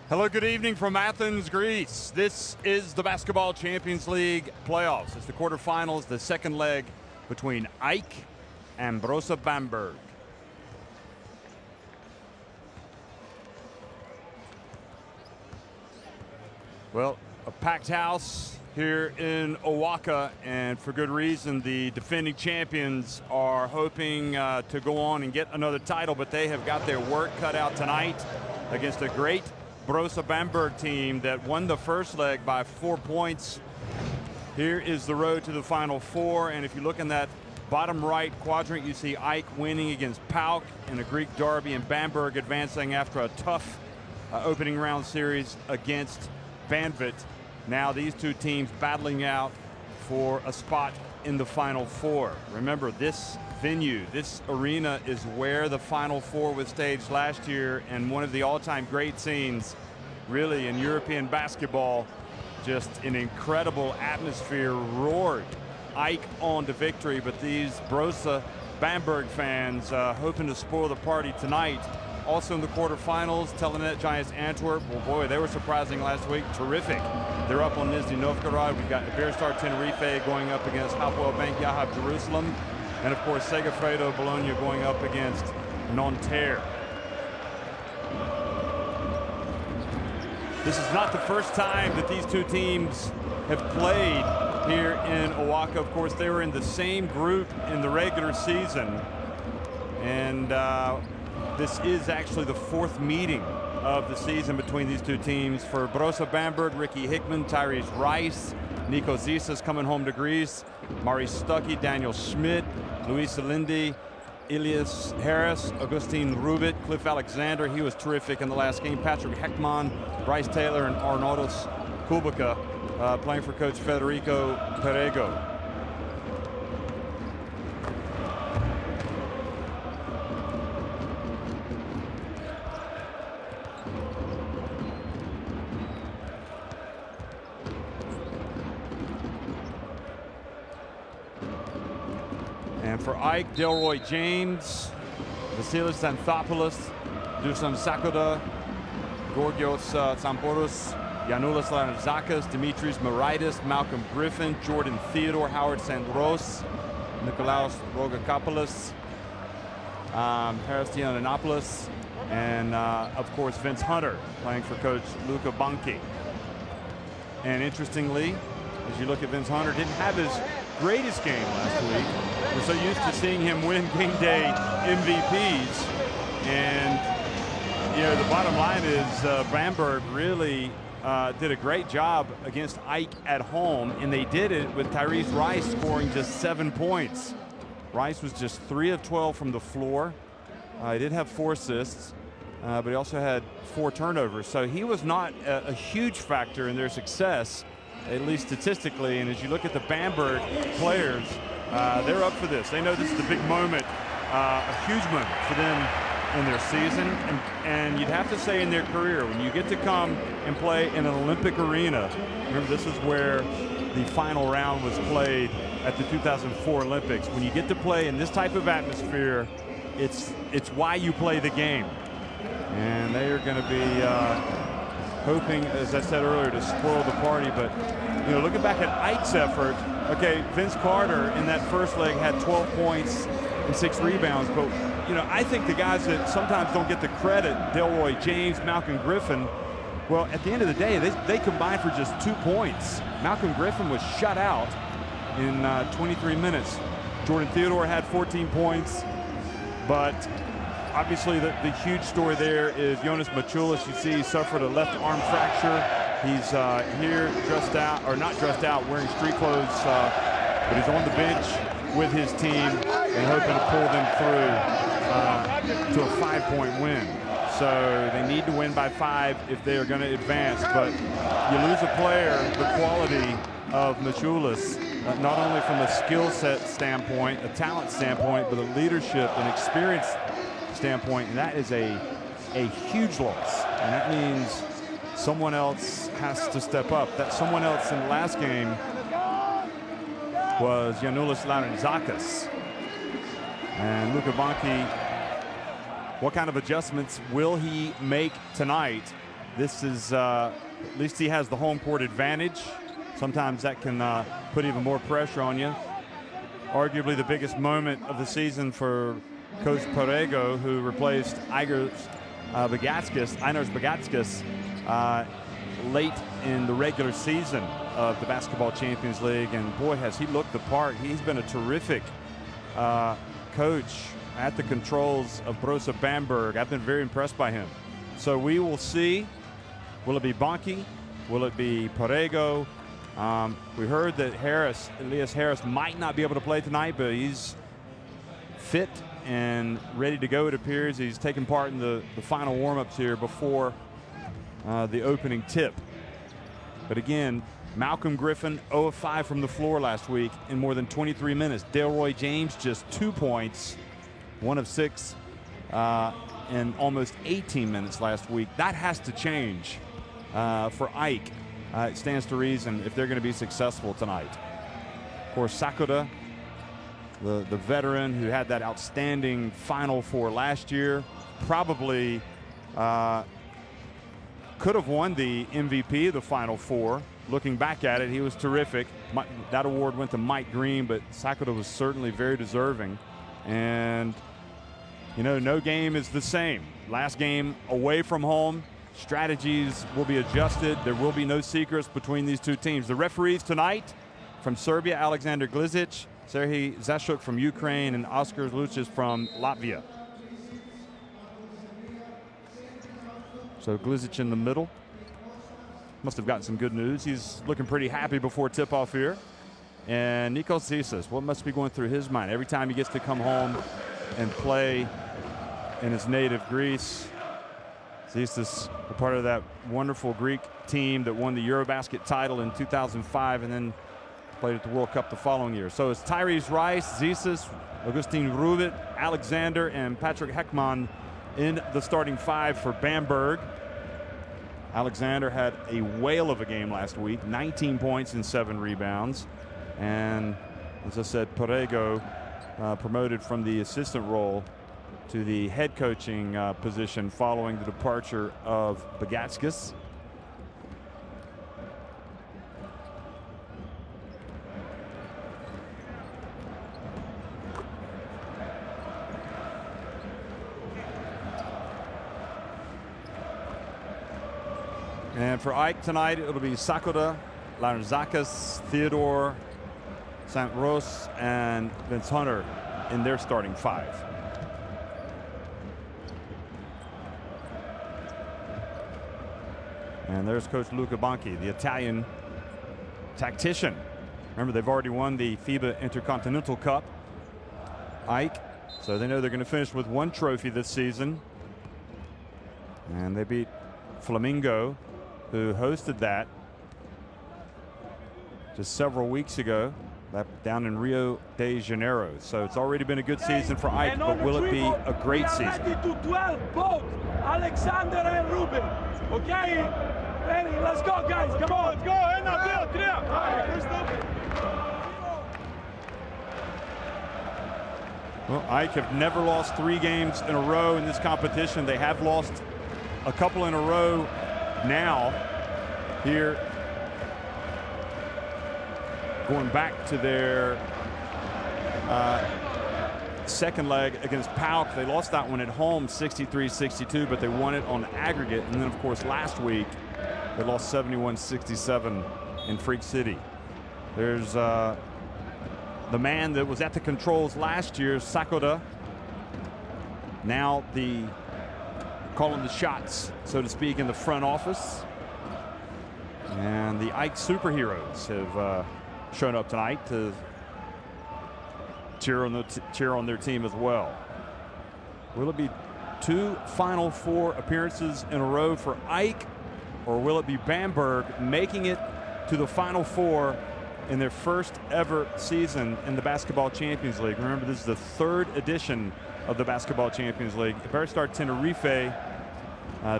Hello, good evening from Athens, Greece. This is the Basketball Champions League playoffs. It's the quarterfinals, the second leg between AEK and Brose Bamberg. Well, a packed house here in Oaxaca, and for good reason. The defending champions are hoping to go on and get another title, but they have got their work cut out tonight against a great Brose Bamberg team that won the first leg by 4 points. Here is the road to the Final Four, and if you look in that bottom right quadrant, you see AEK winning against PAOK in a Greek derby, and Bamberg advancing after a tough opening round series against Banvit. Now these two teams battling out for a spot in the Final Four. Remember, this venue, this arena, is where the Final Four was staged last year, and one of the all-time great scenes really in European basketball. Just an incredible atmosphere roared AEK on to victory, but these Brose Bamberg fans hoping to spoil the party tonight. Also in the quarterfinals, Telenet Giants Antwerp. Well, boy, they were surprising last week. Terrific. They're up on Nizhny Novgorod. We've got Bearstar Tenerife going up against Hapoel Bank Yahab Jerusalem. And of course, Segafredo Bologna going up against Nanterre. This is not the first time that these two teams have played here in Oaxaca. Of course, they were in the same group in the regular season. And this is actually the fourth meeting of the season between these two teams. For Brose Bamberg, Ricky Hickman, Tyrese Rice, Nico Zisas coming home to Greece, Maurice Stuckey, Daniel Schmidt, Luis Alindi, Elias Harris, Augustine Rubit, Cliff Alexander. He was terrific in the last game. Patrick Heckman, Bryce Taylor, and Arnoldos Kubica playing for Coach Federico Perego. And for AEK, Delroy James, Vasilis Xanthopoulos, Dusan Sakoda, Gorgios Tsamporos, Yanoulis Laranzakas, Dimitris Maridis, Malcolm Griffin, Jordan Theodore, Howard Sandros, Nikolaos Rogakopoulos, Haris Giannopoulos, and of course Vince Hunter playing for Coach Luca Banchi. And interestingly, as you look at Vince Hunter, didn't have his greatest game last week. We're so used to seeing him win Gameday MVPs. And, you know, the bottom line is Bamberg really did a great job against AEK at home, and they did it with Tyrese Rice scoring just 7 points. Rice was just 3 of 12 from the floor. He did have 4 assists, but he also had 4 turnovers. So he was not a huge factor in their success, at least statistically. And as you look at the Bamberg players, they're up for this. They know this is the big moment, a huge moment for them in their season, and you'd have to say in their career. When you get to come and play in an Olympic arena, remember this is where the final round was played at the 2004 Olympics. When you get to play in this type of atmosphere, it's why you play the game. And they are going to be hoping, as I said earlier, to spoil the party. But, you know, looking back at AEK's effort, okay, Vince Carter in that first leg had 12 points and 6 rebounds. But, you know, I think the guys that sometimes don't get the credit, Delroy James, Malcolm Griffin, well, at the end of the day, they combined for just 2 points. Malcolm Griffin was shut out in 23 minutes. Jordan Theodore had 14 points, but obviously the huge story there is Jonas Machulis. You see he suffered a left arm fracture. He's here dressed out, or not dressed out, wearing street clothes, but he's on the bench with his team and hoping to pull them through to a 5-point win. So they need to win by 5 if they are going to advance. But you lose a player, the quality of Machulis, not only from a skill set standpoint, a talent standpoint, but a leadership and experience standpoint, and that is a huge loss. And that means someone else has to step up. That someone else in the last game was Yanoulis Laranzakas. And Luca Banchi, what kind of adjustments will he make tonight this is, at least he has the home court advantage. Sometimes that can put even more pressure on you. Arguably the biggest moment of the season for Coach Perego, who replaced Einar Bagatskas late in the regular season of the Basketball Champions League. And boy, has he looked the part. He's been a terrific coach at the controls of Brose Bamberg. I've been very impressed by him. So we will see. Will it be Bonke? Will it be Perego? We heard that Elias Harris might not be able to play tonight, but he's fit and ready to go, it appears. He's taking part in the final warm-ups here before the opening tip. But again, Malcolm Griffin, 0 of 5 from the floor last week in more than 23 minutes. Delroy James, just 2 points, 1 of 6 in almost 18 minutes last week. That has to change for AEK. It stands to reason if they're going to be successful tonight. Of course, Sakura, the veteran who had that outstanding Final Four last year, probably could have won the MVP of the Final Four. Looking back at it, he was terrific. That award went to Mike Green, but Sakura was certainly very deserving. And, you know, no game is the same. Last game away from home. Strategies will be adjusted. There will be no secrets between these two teams. The referees tonight from Serbia, Alexander Glizic, Serhij Zashuk from Ukraine, and Oskar Lucic from Latvia. So Glizic in the middle. Must have gotten some good news. He's looking pretty happy before tip-off here. And Nikos Zisas, what must be going through his mind every time he gets to come home and play in his native Greece? Zisas, a part of that wonderful Greek team that won the Eurobasket title in 2005 and then played at the World Cup the following year. So it's Tyrese Rice, Zisas, Augustin Rubit, Alexander, and Patrick Heckman in the starting 5 for Bamberg. Alexander had a whale of a game last week, 19 points and 7 rebounds. And as I said, Perego promoted from the assistant role to the head coaching position following the departure of Bagatskas. And for AEK tonight, it'll be Sakura, Larzakis, Theodore, St. Rose, and Vince Hunter in their starting 5. And there's Coach Luca Bonke, the Italian tactician. Remember, they've already won the FIBA Intercontinental Cup, AEK, so they know they're going to finish with 1 trophy this season. And they beat Flamingo, who hosted that just several weeks ago, down in Rio de Janeiro. So it's already been a good season for AEK, but will it be a great season? Ready to 12 both Alexander and Ruben. Okay? Ready, let's go, guys. Come on. Let's go. Well, AEK have never lost 3 games in a row in this competition. They have lost a couple in a row now here, going back to their second leg against PAOK. They lost that one at home 63-62, but they won it on aggregate. And then, of course, last week they lost 71-67 in Freak City. There's the man that was at the controls last year, Sakura, now calling the shots, so to speak, in the front office. And the AEK superheroes have shown up tonight to cheer on their team as well. Will it be 2 Final Four appearances in a row for AEK, or will it be Bamberg making it to the Final Four in their first ever season in the Basketball Champions League? Remember, this is the 3rd edition of the Basketball Champions League. Iberostar Tenerife,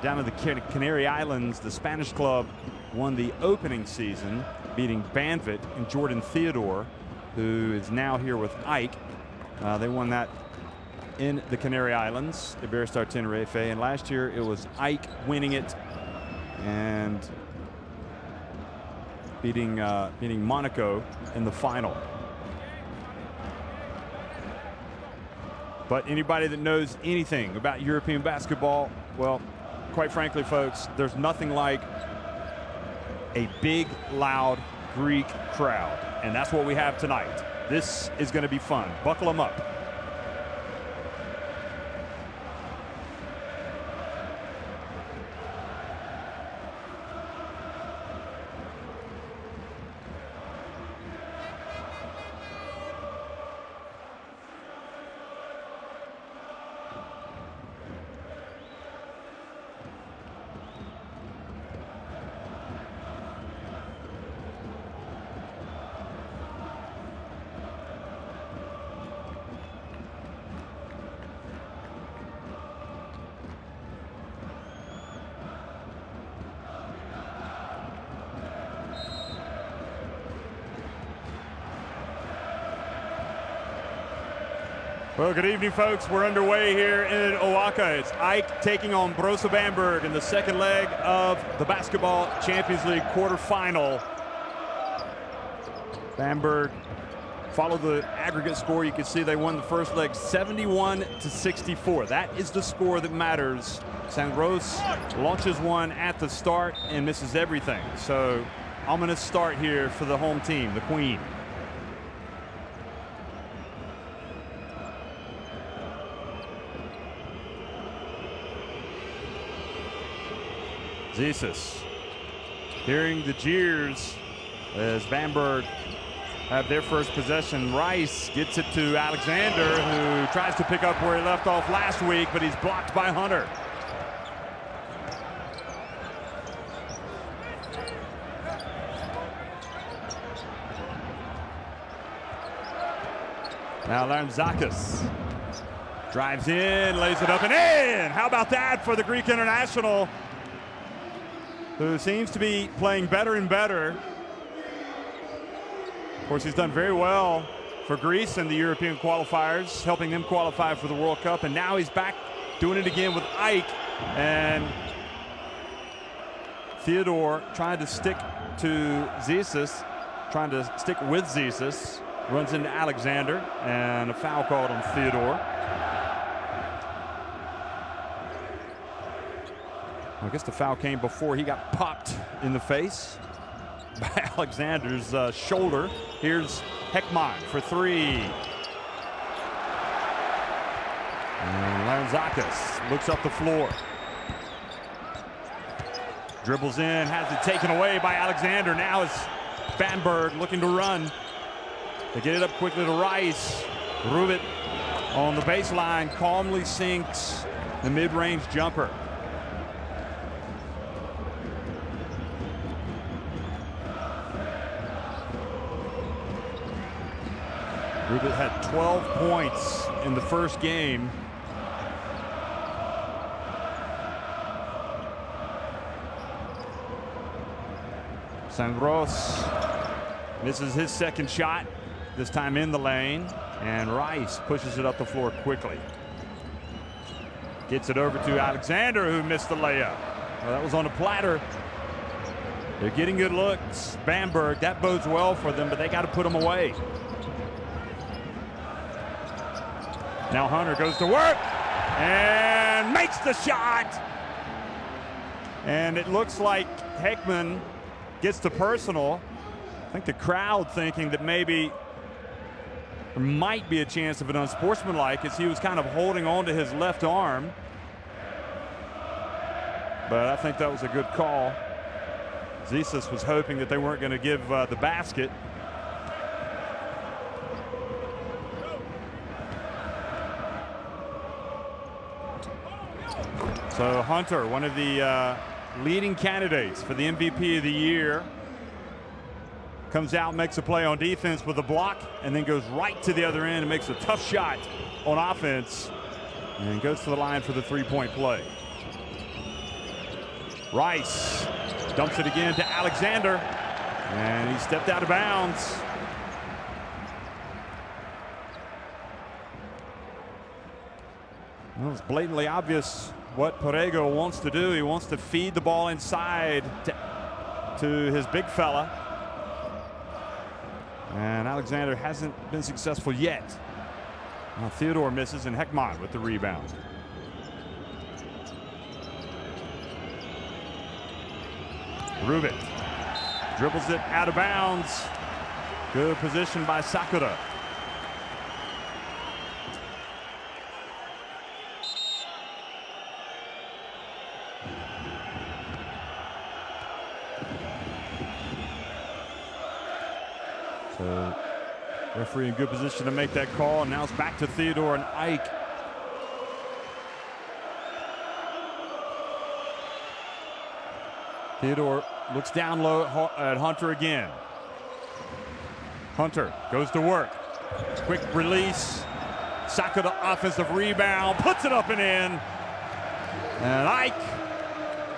down in the Canary Islands, the Spanish club won the opening season, beating Banvit and Jordan Theodore, who is now here with AEK. They won that in the Canary Islands, Iberostar Tenerife, and last year it was AEK winning it and beating Monaco in the final. But anybody that knows anything about European basketball, well, quite frankly, folks, there's nothing like a big, loud Greek crowd. And that's what we have tonight. This is going to be fun. Buckle them up. Well, good evening, folks. We're underway here in Oaxaca. It's AEK taking on Brose Bamberg in the second leg of the Basketball Champions League quarterfinal. Bamberg followed the aggregate score. You can see they won the first leg 71-64. That is the score that matters. Sangros launches one at the start and misses everything. So ominous start here for the home team, the Queen. Jesus hearing the jeers as Bamberg have their first possession. Rice gets it to Alexander, who tries to pick up where he left off last week, but he's blocked by Hunter. Now Larzakis drives in, lays it up and in. How about that for the Greek international, who seems to be playing better and better. Of course, he's done very well for Greece in the European qualifiers, helping them qualify for the World Cup, and now he's back doing it again with AEK. And Theodore trying to stick to Zesis, trying to stick with Zesis, runs into Alexander, and a foul called on Theodore. I guess the foul came before he got popped in the face by Alexander's shoulder. Here's Heckman for three. And Larzakis looks up the floor. Dribbles in, has it taken away by Alexander. Now it's Bamberg looking to run. They get it up quickly to Rice. Rubit on the baseline calmly sinks the mid-range jumper. Rubit had 12 points in the first game. Sangros misses his second shot, this time in the lane, and Rice pushes it up the floor quickly. Gets it over to Alexander, who missed the layup. Well, that was on a platter. They're getting good looks. Bamberg, that bodes well for them, but they got to put them away. Now Hunter goes to work and makes the shot. And it looks like Heckman gets the personal. I think the crowd thinking that maybe there might be a chance of an unsportsmanlike, as he was kind of holding on to his left arm. But I think that was a good call. Zesis was hoping that they weren't going to give the basket. So Hunter, one of the leading candidates for the MVP of the year, comes out, makes a play on defense with a block, and then goes right to the other end and makes a tough shot on offense and goes to the line for the three-point play. Rice dumps it again to Alexander, and he stepped out of bounds. Well, it's blatantly obvious what Perego wants to do. He wants to feed the ball inside to his big fella. And Alexander hasn't been successful yet. Now Theodore misses, and Heckman with the rebound. Rubin dribbles it out of bounds. Good position by Sakura. So referee in good position to make that call, and now it's back to Theodore and Ike. Theodore looks down low at Hunter again. Hunter goes to work. Quick release. Sakura offensive rebound, puts it up and in. And Ike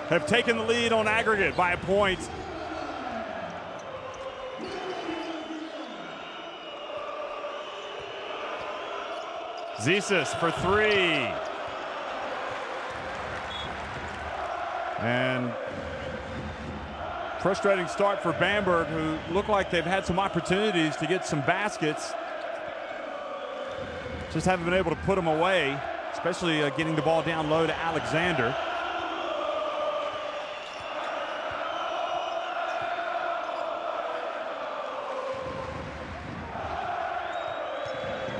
have taken the lead on aggregate by a point. Zisas for three. And frustrating start for Bamberg, who look like they've had some opportunities to get some baskets. Just haven't been able to put them away, especially getting the ball down low to Alexander.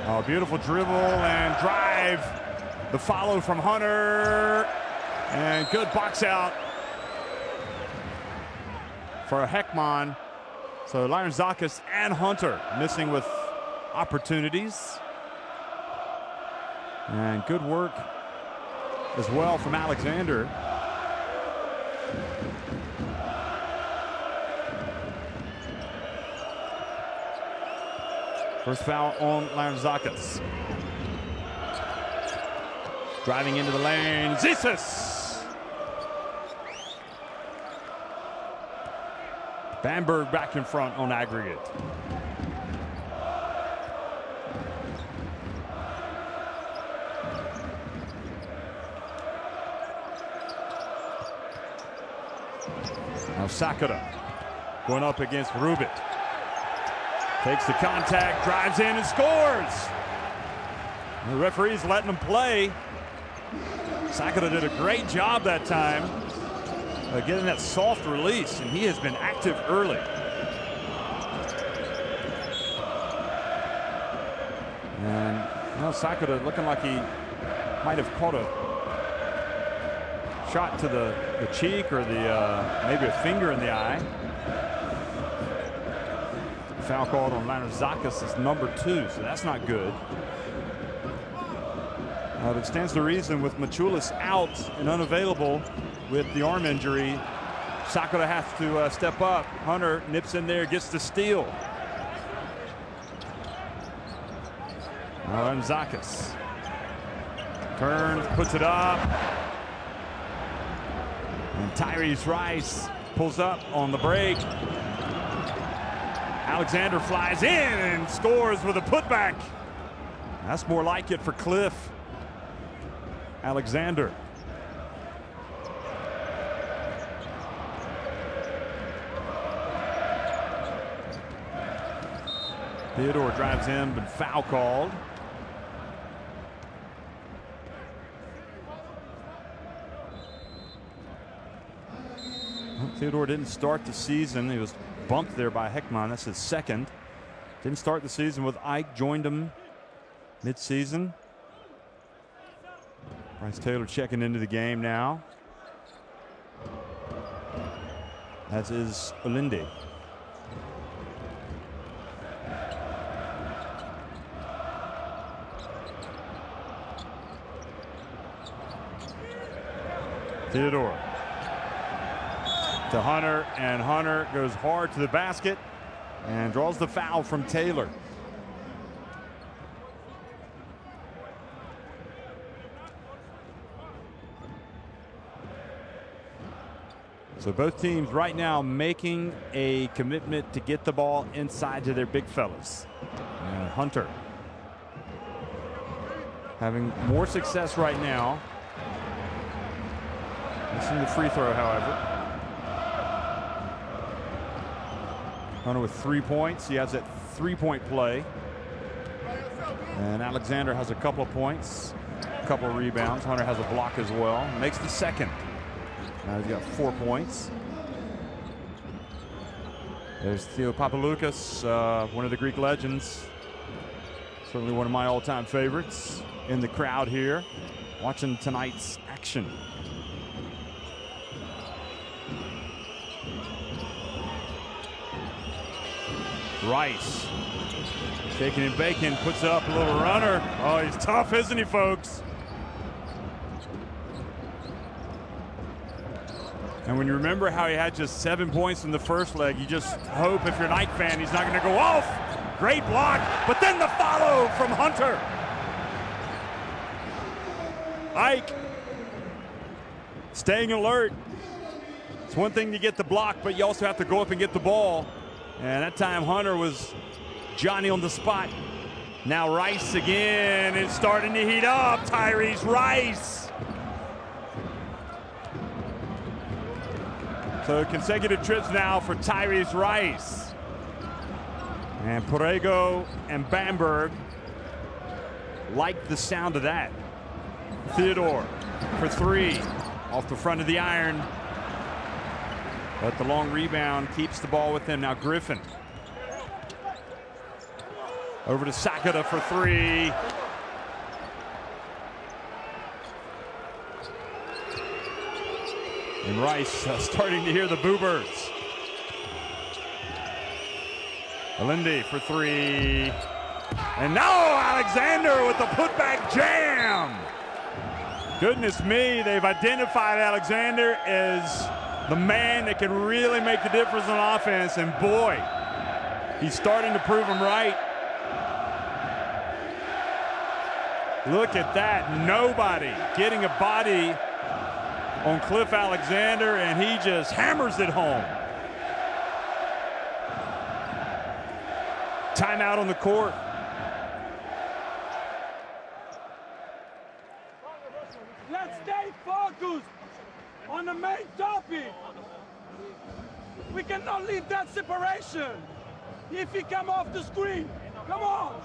Oh, beautiful dribble and drive. The follow from Hunter. And good box out for Heckman. So Larzakis and Hunter missing with opportunities. And good work as well from Alexander. First foul on Larzakis. Driving into the lane, Zisas. Bamberg back in front on aggregate. Now Sakura going up against Rubin. Takes the contact, drives in and scores. The referee's letting him play. Sakura did a great job that time getting that soft release, and he has been active early. And now Sakura looking like he might have caught a shot to the cheek or the maybe a finger in the eye. Foul called on Larzakis is number 2, so that's not good. It stands to reason with Machulis out and unavailable with the arm injury. Sakura has to step up. Hunter nips in there, gets the steal. Larzakis turns, puts it up. And Tyrese Rice pulls up on the break. Alexander flies in and scores with a putback. That's more like it for Cliff Alexander. Theodore drives in, but foul called. Theodore didn't start the season. He was bumped there by Heckman. That's his second. Didn't start the season with Ike. Joined him mid-season. Bryce Taylor checking into the game now. As is Olinde. Theodore to Hunter, and Hunter goes hard to the basket and draws the foul from Taylor. So both teams right now making a commitment to get the ball inside to their big fellas. And Hunter having more success right now Missing the free throw, however. Hunter with 3 points. He has that 3-point play. And Alexander has a couple of points, a couple of rebounds. Hunter has a block as well. Makes the second. Now he's got 4 points. There's Theo Papaloukas, one of the Greek legends. Certainly one of my all-time favorites in the crowd here, watching tonight's action. Rice, shaking and baking, puts up a little runner. Oh, he's tough, isn't he, folks? And when you remember how he had just 7 points in the first leg, you just hope, if you're a Knight fan, he's not going to go off. Great block, but then the follow from Hunter. Ike staying alert. It's one thing to get the block, but you also have to go up and get the ball. And that time Hunter was Johnny on the spot. Now Rice again is starting to heat up. Tyrese Rice. So consecutive trips now for Tyrese Rice. And Borrego and Bamberg like the sound of that. Theodore for 3 off the front of the iron. But the long rebound keeps the ball with him. Now Griffin. Over to Sakata for 3. And Rice starting to hear the Boo Birds. Alindi for 3. And now Alexander with the putback jam. Goodness me, they've identified Alexander as the man that can really make the difference on offense, and boy, he's starting to prove him right. Look at that, nobody getting a body on Cliff Alexander, and he just hammers it home. Timeout on the court. Let's stay focused on the main topic. We cannot leave that separation. If he come off the screen, come on.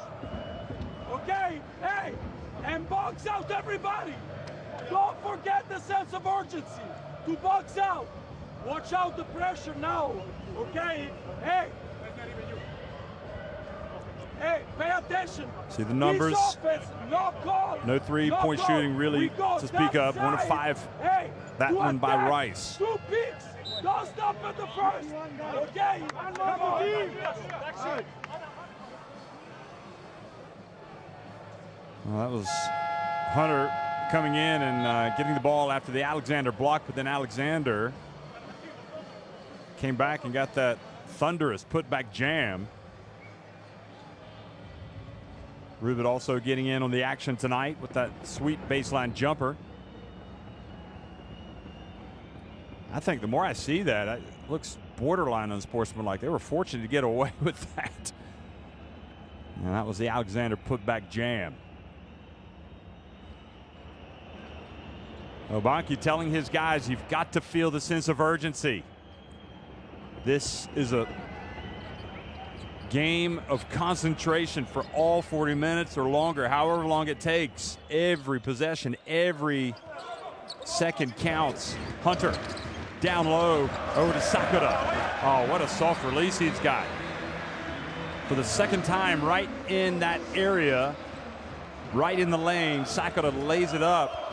Okay, hey, and box out everybody. Don't forget the sense of urgency to box out. Watch out the pressure now, okay? Hey, pay attention. See the numbers. Offense, no call. No three-point shooting really to speak of. 1 of 5. Hey, that one by Rice. 2 picks. Don't stop at the first. Okay, come on. Well, that was Hunter coming in and getting the ball after the Alexander block, but then Alexander came back and got that thunderous putback jam. Rubin also getting in on the action tonight with that sweet baseline jumper. I think the more I see that, it looks borderline unsportsmanlike. They were fortunate to get away with that. And that was the Alexander putback jam. Obanke telling his guys, you've got to feel the sense of urgency. This is a game of concentration for all 40 minutes or longer, however long it takes. Every possession, every second counts. Hunter down low over to Sakura. Oh, what a soft release he's got. For the second time right in that area, right in the lane, Sakura lays it up.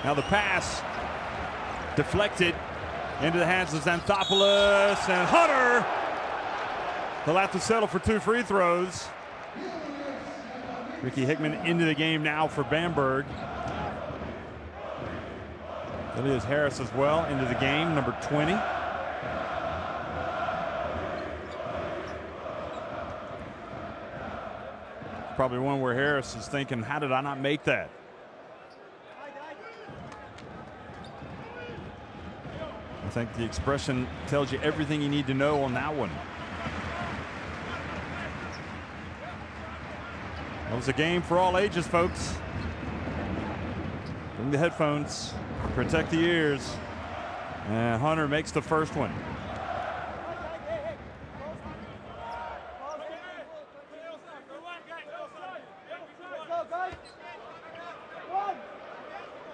Now the pass deflected into the hands of Xanthopoulos, and Hunter will have to settle for 2 free throws. Ricky Hickman into the game now for Bamberg. Elias Harris as well into the game, number 20. Probably one where Harris is thinking, how did I not make that? I think the expression tells you everything you need to know on that one. That was a game for all ages, folks. Bring the headphones, protect the ears. And Hunter makes the first one.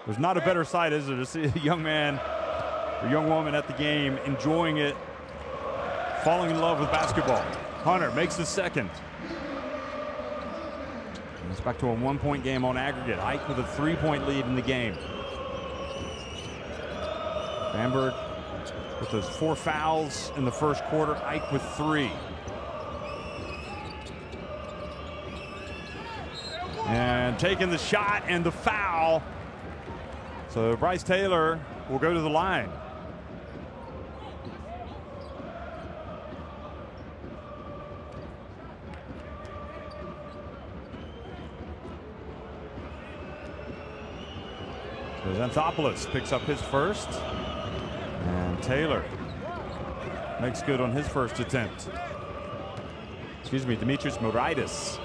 There's not a better sight, is there, to see a young man or young woman at the game enjoying it, falling in love with basketball. Hunter makes the second. And it's back to a 1-point game on aggregate. Ike with a 3-point lead in the game. Bamberg with those 4 fouls in the first quarter. Ike with 3. And taking the shot and the foul. So Bryce Taylor will go to the line. So Xanthopoulos picks up his first. And Taylor makes good on his first attempt. Excuse me, Demetrius Moridis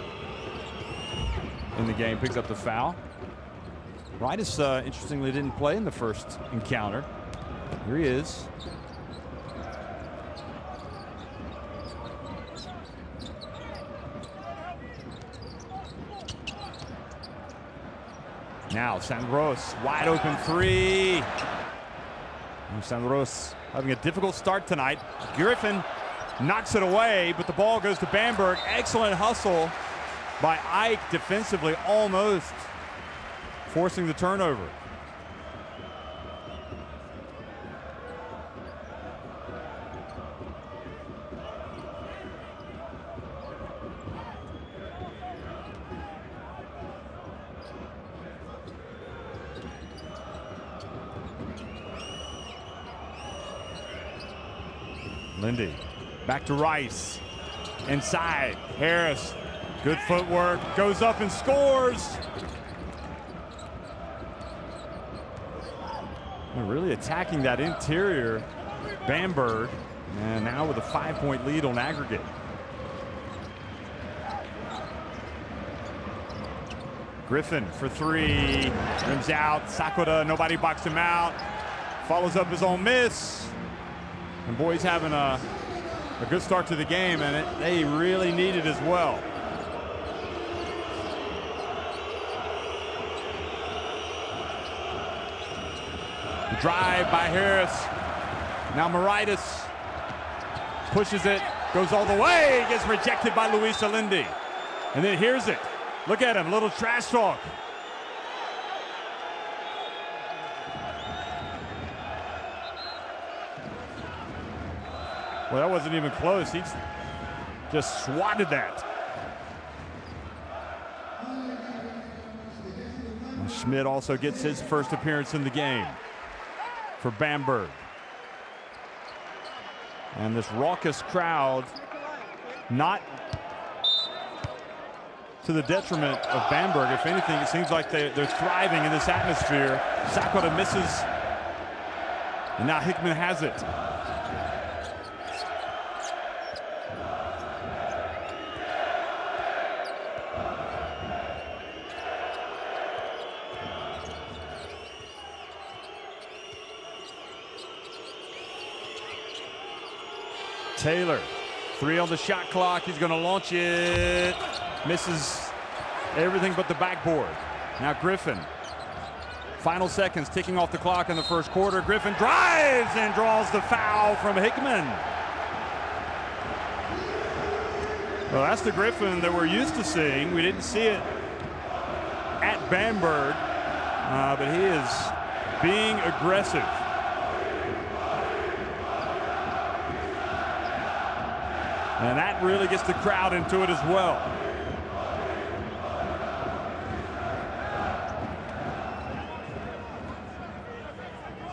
in the game picks up the foul. Moridis, interestingly, didn't play in the first encounter. Here he is. Now Sandros, wide open 3. And Sandros having a difficult start tonight. Griffin knocks it away, but the ball goes to Bamberg. Excellent hustle by Ike defensively, almost forcing the turnover. Lindy back to Rice. Inside, Harris. Good footwork, goes up and scores. They're really attacking that interior, Bamberg, and now with a 5-point lead on aggregate. Griffin for 3, rims out, Sakura, nobody boxed him out, follows up his own miss. And boys having a good start to the game, and they really need it as well. The drive by Harris. Now Moridis pushes it, goes all the way, gets rejected by Luis Lindy. And then here's it. Look at him, a little trash talk. Well, that wasn't even close. He just swatted that. And Schmidt also gets his first appearance in the game for Bamberg. And this raucous crowd, not to the detriment of Bamberg. If anything, it seems like they're thriving in this atmosphere. Sakura misses, and now Hickman has it. Taylor, 3 on the shot clock. He's going to launch it. Misses everything but the backboard. Now Griffin. Final seconds ticking off the clock in the first quarter. Griffin drives and draws the foul from Hickman. Well, that's the Griffin that we're used to seeing. We didn't see it at Bamberg, but he is being aggressive. And that really gets the crowd into it as well.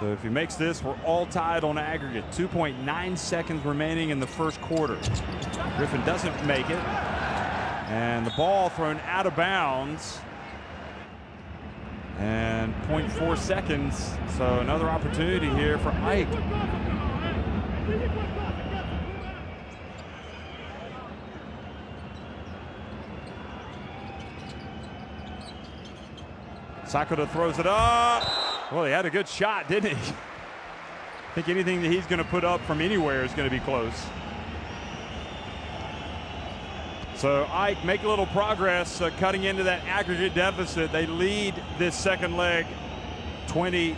So if he makes this, we're all tied on aggregate. 2.9 seconds remaining in the first quarter. Griffin doesn't make it. And the ball thrown out of bounds. And 0.4 seconds. So another opportunity here for Ike. Sakura throws it up. Well, he had a good shot, didn't he? I think anything that he's going to put up from anywhere is going to be close. So Ike make a little progress, cutting into that aggregate deficit. They lead this second leg 20-17.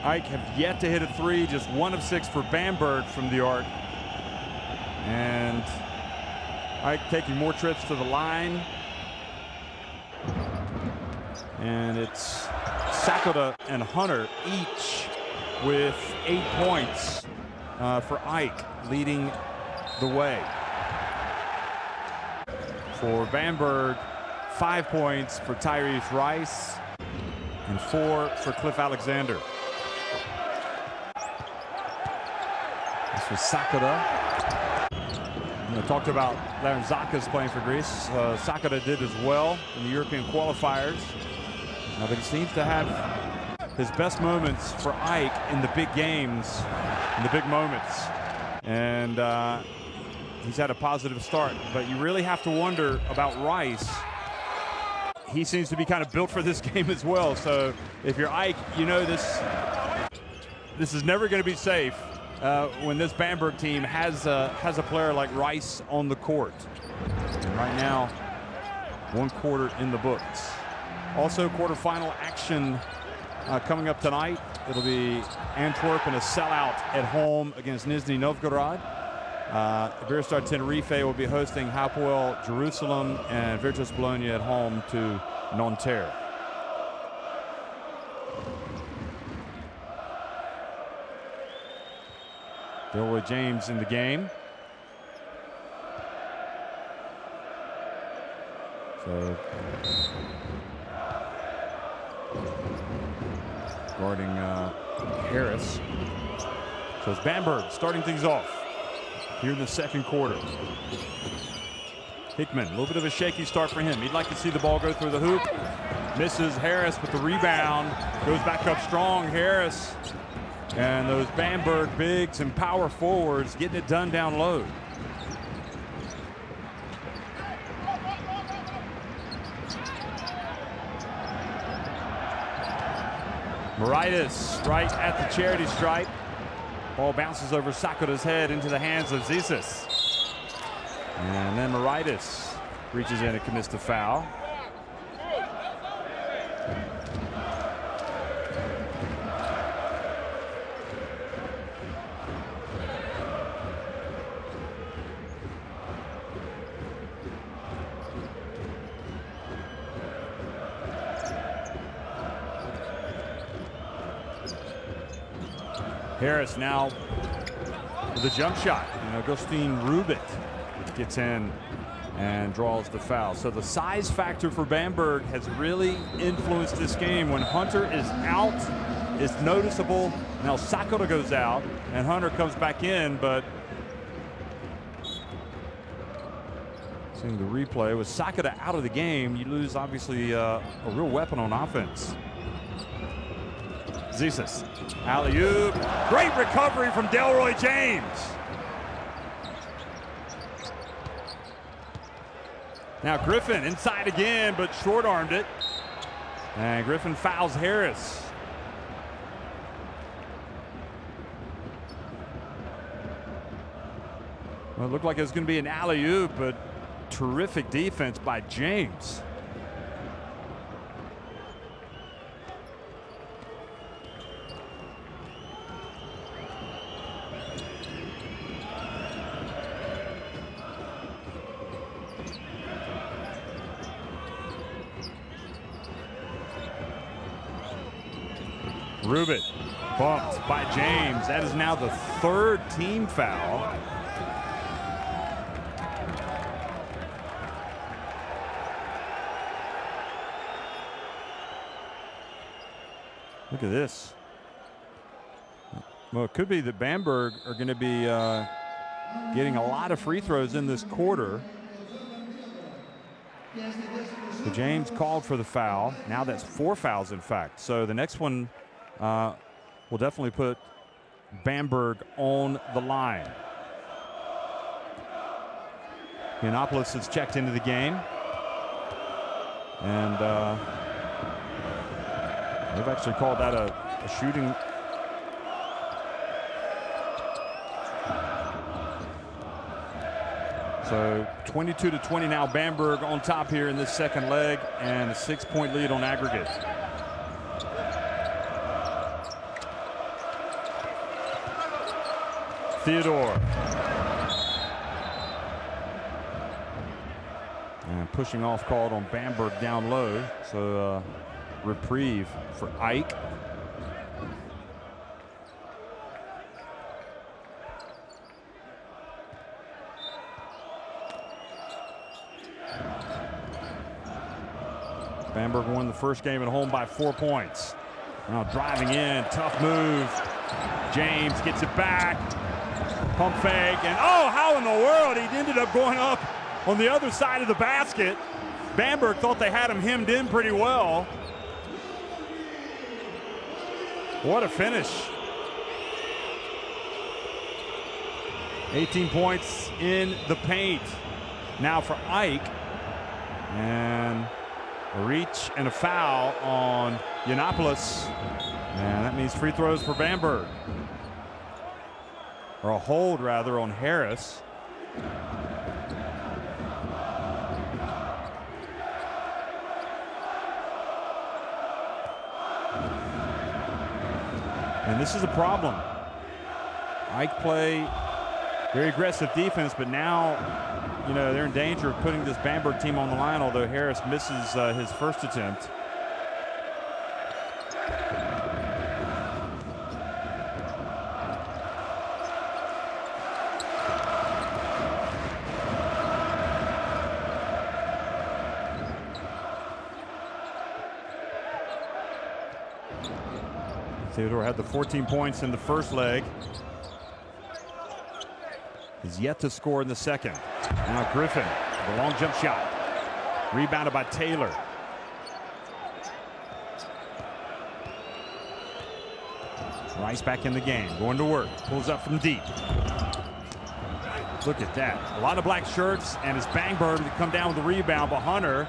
Ike have yet to hit a three, just 1 of 6 for Bamberg from the arc. And Ike taking more trips to the line. And it's Sakura and Hunter each with 8 points for Ike, leading the way. For Bamberg, 5 points for Tyrese Rice and 4 for Cliff Alexander. This was Sakura. You know, talked about Larry Zakas playing for Greece. Sakura did as well in the European qualifiers. But he seems to have his best moments for Ike in the big games, in the big moments. And he's had a positive start. But you really have to wonder about Rice. He seems to be kind of built for this game as well. So if you're Ike, you know this is never going to be safe when this Bamberg team has a player like Rice on the court. And right now, 1 quarter in the books. Also, quarterfinal action coming up tonight. It'll be Antwerp in a sellout at home against Nizhny Novgorod. Iberostar Tenerife will be hosting Hapoel Jerusalem, and Virtus Bologna at home to Nanterre. Delroy James in the game. So guarding Harris. So it's Bamberg starting things off here in the second quarter. Hickman, a little bit of a shaky start for him. He'd like to see the ball go through the hoop. Misses. Harris with the rebound. Goes back up strong. Harris. And those Bamberg bigs and power forwards getting it done down low. Moritas right at the charity stripe. Ball bounces over Sakura's head into the hands of Zisas. And then Moritas reaches in and commits the foul. Harris now with a jump shot, and Augustin Rubit gets in and draws the foul. So the size factor for Bamberg has really influenced this game. When Hunter is out, it's noticeable. Now Sakura goes out, and Hunter comes back in, but seeing the replay, with Sakura out of the game, you lose obviously a real weapon on offense. Zisas, alley-oop, great recovery from Delroy James. Now Griffin inside again, but short-armed it. And Griffin fouls Harris. Well, it looked like it was going to be an alley-oop, but terrific defense by James. Rubit bumped by James. That is now the 3rd team foul. Look at this. Well, it could be that Bamberg are going to be getting a lot of free throws in this quarter. So James called for the foul. Now that's 4 fouls, in fact. So the next one will definitely put Bamberg on the line. Yiannopoulos has checked into the game. And they've actually called that a shooting. So 22-20 now, Bamberg on top here in this second leg, and a 6-point lead on aggregate. Theodore. And pushing off called on Bamberg down low. So reprieve for Ike. Bamberg won the first game at home by 4 points. Now driving in, tough move. James gets it back. Pump fake, and oh, how in the world he ended up going up on the other side of the basket. Bamberg thought they had him hemmed in pretty well. What a finish. 18 points in the paint. Now for Ike. And a reach and a foul on Yiannopoulos. And that means free throws for Bamberg. Or a hold, rather, on Harris. And this is a problem. Ike play very aggressive defense, but now, you know, they're in danger of putting this Bamberg team on the line, although Harris misses his first attempt. Theodore had the 14 points in the first leg. He's yet to score in the second. Now Griffin, the long jump shot. Rebounded by Taylor. Rice back in the game, going to work. Pulls up from deep. Look at that. A lot of black shirts, and it's Bamberg to come down with the rebound, but Hunter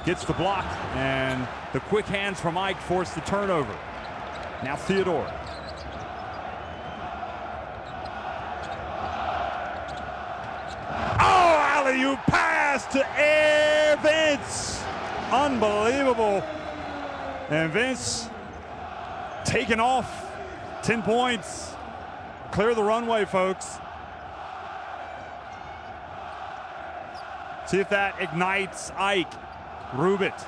gets the block, and the quick hands from Ike force the turnover. Now Theodore. Oh, alley-oop pass to Air Vince. Unbelievable. And Vince taking off. 10 points. Clear the runway, folks. See if that ignites Ike. Rubit.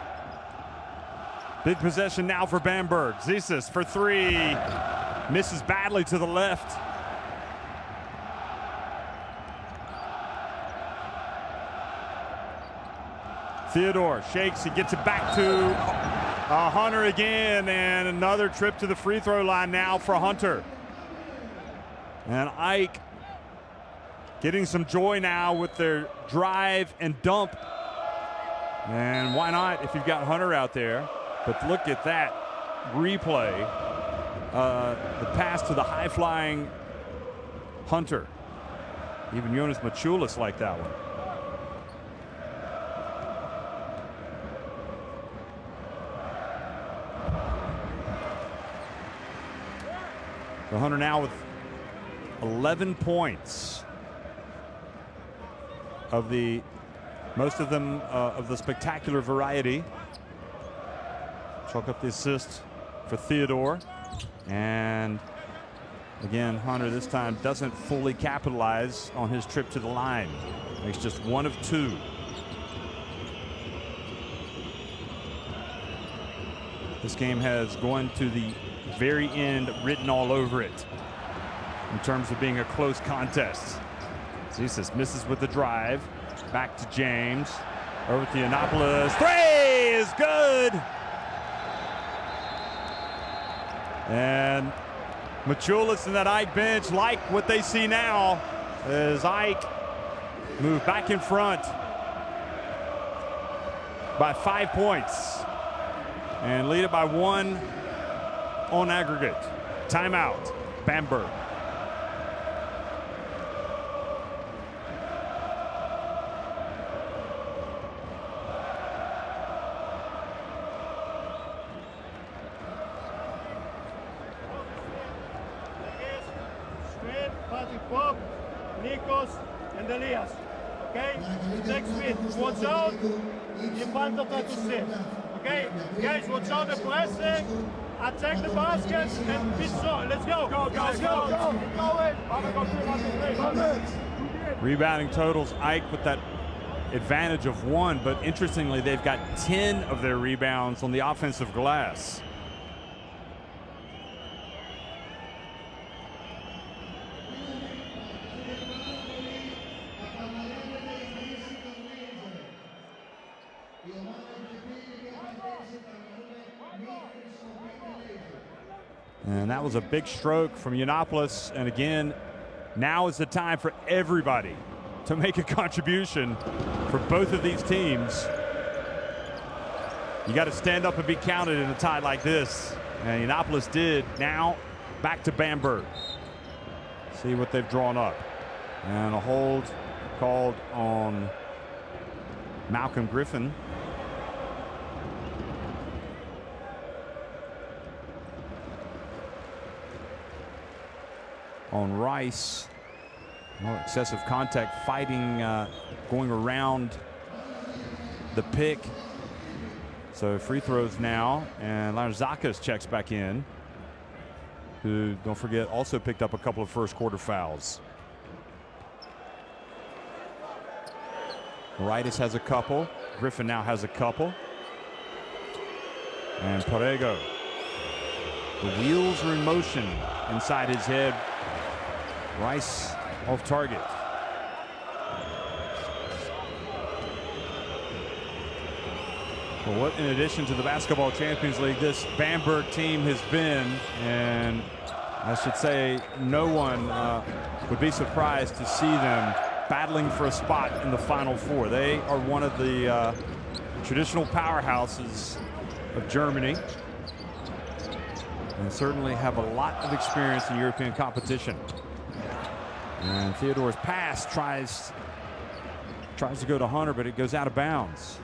Big possession now for Bamberg. Zisas for three. Misses badly to the left. Theodore shakes. He gets it back to Hunter again. And another trip to the free throw line now for Hunter. And Ike getting some joy now with their drive and dump. And why not if you've got Hunter out there? But look at that replay. The pass to the high-flying Hunter. Even Jonas Maciulis liked that one. So Hunter now with 11 points. Of the, most of them of the spectacular variety. Chalk up the assist for Theodore. And again, Hunter this time doesn't fully capitalize on his trip to the line. Makes just one of two. This game has gone to the very end written all over it in terms of being a close contest. Zisas misses with the drive. Back to James. Over to Yiannopoulos. Three is good. And Maciulis and that Ike bench like what they see now as Ike move back in front by 5 points and lead it by 1 on aggregate. Timeout, Bamberg. with Bob, Nikos, and Elias. Okay? Next week, watch out in front of that to sit. Okay? Guys, watch out the pressing. Attack the basket and be strong. Let's go. Let's go. Rebounding totals, Ike with that advantage of 1, but interestingly, they've got 10 of their rebounds on the offensive glass. And that was a big stroke from Yiannopoulos. And again, now is the time for everybody to make a contribution for both of these teams. You got to stand up and be counted in a tie like this. And Yiannopoulos did. Now back to Bamberg. See what they've drawn up. And a hold called on Malcolm Griffin. On Rice, more excessive contact, fighting, going around the pick. So free throws now, and Larzakis checks back in, who, don't forget, also picked up a couple of first quarter fouls. Ritis has a couple. Griffin now has a couple. And Perego. The wheels are in motion inside his head. Rice off target. Well, what in addition to the Basketball Champions League this Bamberg team has been, and I should say no one would be surprised to see them battling for a spot in the Final Four. They are one of the traditional powerhouses of Germany and certainly have a lot of experience in European competition. And Theodore's pass tries to go to Hunter, but it goes out of bounds.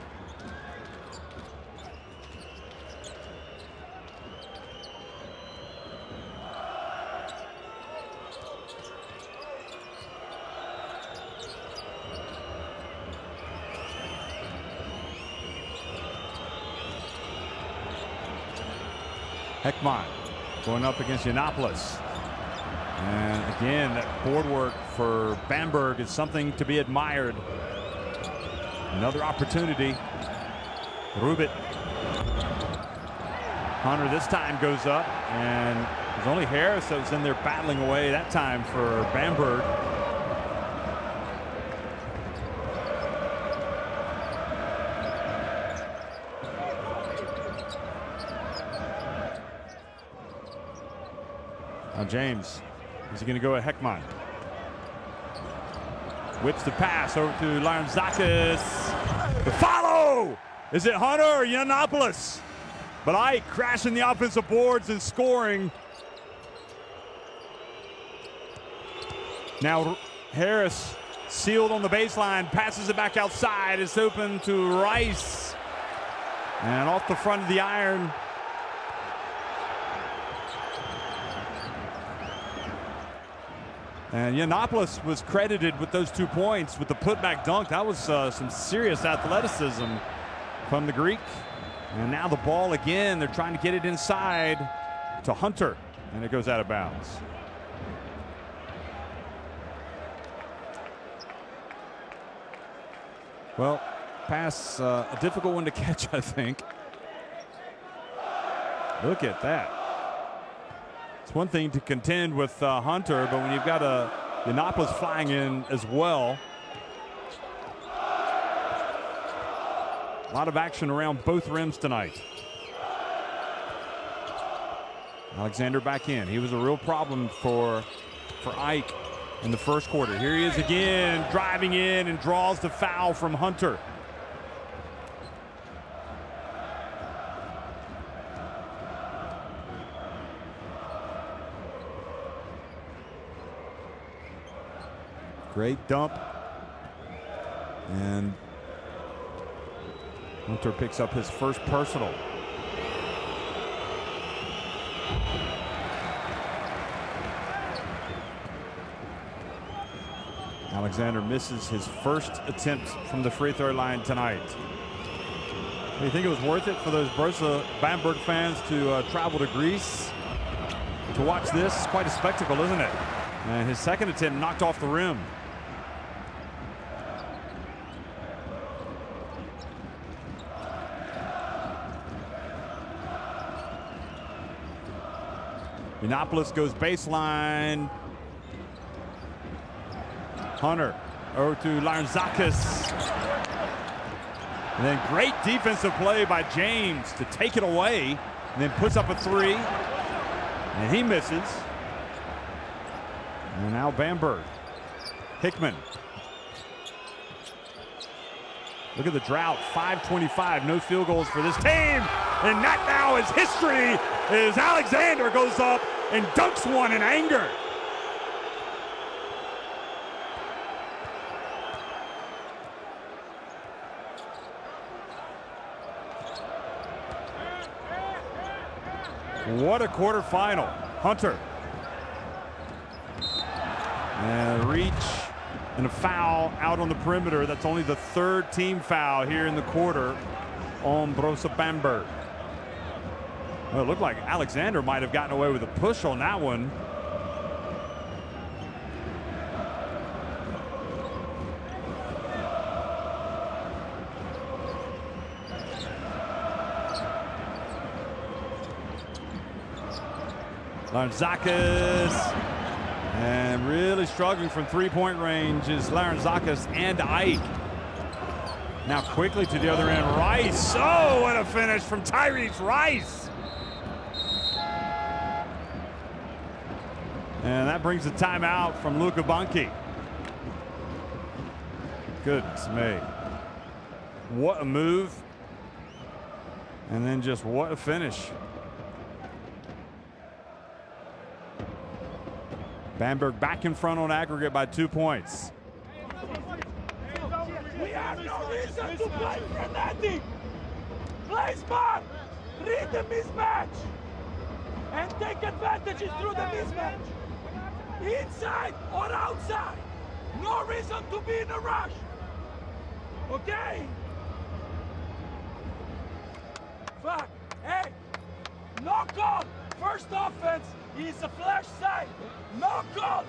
Heckman going up against Yiannopoulos. And again, that board work for Bamberg is something to be admired. Another opportunity. Rubit. Hunter this time goes up, and there's only Harris that was in there battling away that time for Bamberg. Now James. Is he going to go at Heckman? Whips the pass over to Larzakis. The follow! Is it Hunter or Yiannopoulos? But Ike crashing the offensive boards and scoring. Now Harris sealed on the baseline, passes it back outside. It's open to Rice. And off the front of the iron. And Yiannopoulos was credited with those 2 points with the putback dunk. That was some serious athleticism from the Greek. And now the ball again. They're trying to get it inside to Hunter, and it goes out of bounds. Well, pass, a difficult one to catch, I think. Look at that. It's one thing to contend with Hunter, but when you've got Yiannopoulos flying in as well. A lot of action around both rims tonight. Alexander back in. He was a real problem for Ike in the first quarter. Here he is again, driving in and draws the foul from Hunter. Great dump. And Hunter picks up his first personal. Alexander misses his first attempt from the free throw line tonight. Do you think it was worth it for those Brose Bamberg fans to travel to Greece to watch this? Quite a spectacle, isn't it? And his second attempt knocked off the rim. Yiannopoulos goes baseline. Hunter over to Larzakis. And then great defensive play by James to take it away. And then puts up a three. And he misses. And now Bamberg. Hickman. Look at the drought. 5-25. No field goals for this team. And that now is history as Alexander goes up and dunks one in anger. What a quarterfinal. Hunter. And a reach and a foul out on the perimeter. That's only the third team foul here in the quarter on Brose Bamberg. Well, it looked like Alexander might have gotten away with a push on that one. Larzakis, and really struggling from three-point range is Larzakis and Ike. Now quickly to the other end, Rice. Oh, what a finish from Tyrese Rice. And that brings a timeout from Luka Bunke. Goodness me. What a move. And then just what a finish. Bamberg back in front on aggregate by 2 points. We have no reason to play frenetic. Play smart. Read the mismatch. And take advantages through the mismatch. Inside or outside. No reason to be in a rush. Okay? Fuck. Hey. No call. First offense is a flash side. No call.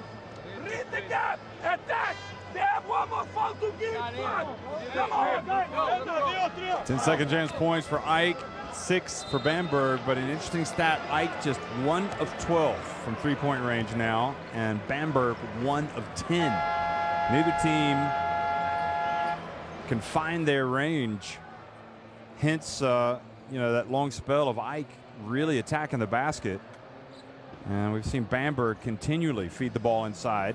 Read the gap. Attack. They have one more foul to give. Come on. 10-second chance points for Ike, 6 for Bamberg, but an interesting stat, Ike just 1 of 12 from three-point range now, and Bamberg 1 of 10. Neither team can find their range, hence that long spell of Ike really attacking the basket. And we've seen Bamberg continually feed the ball inside.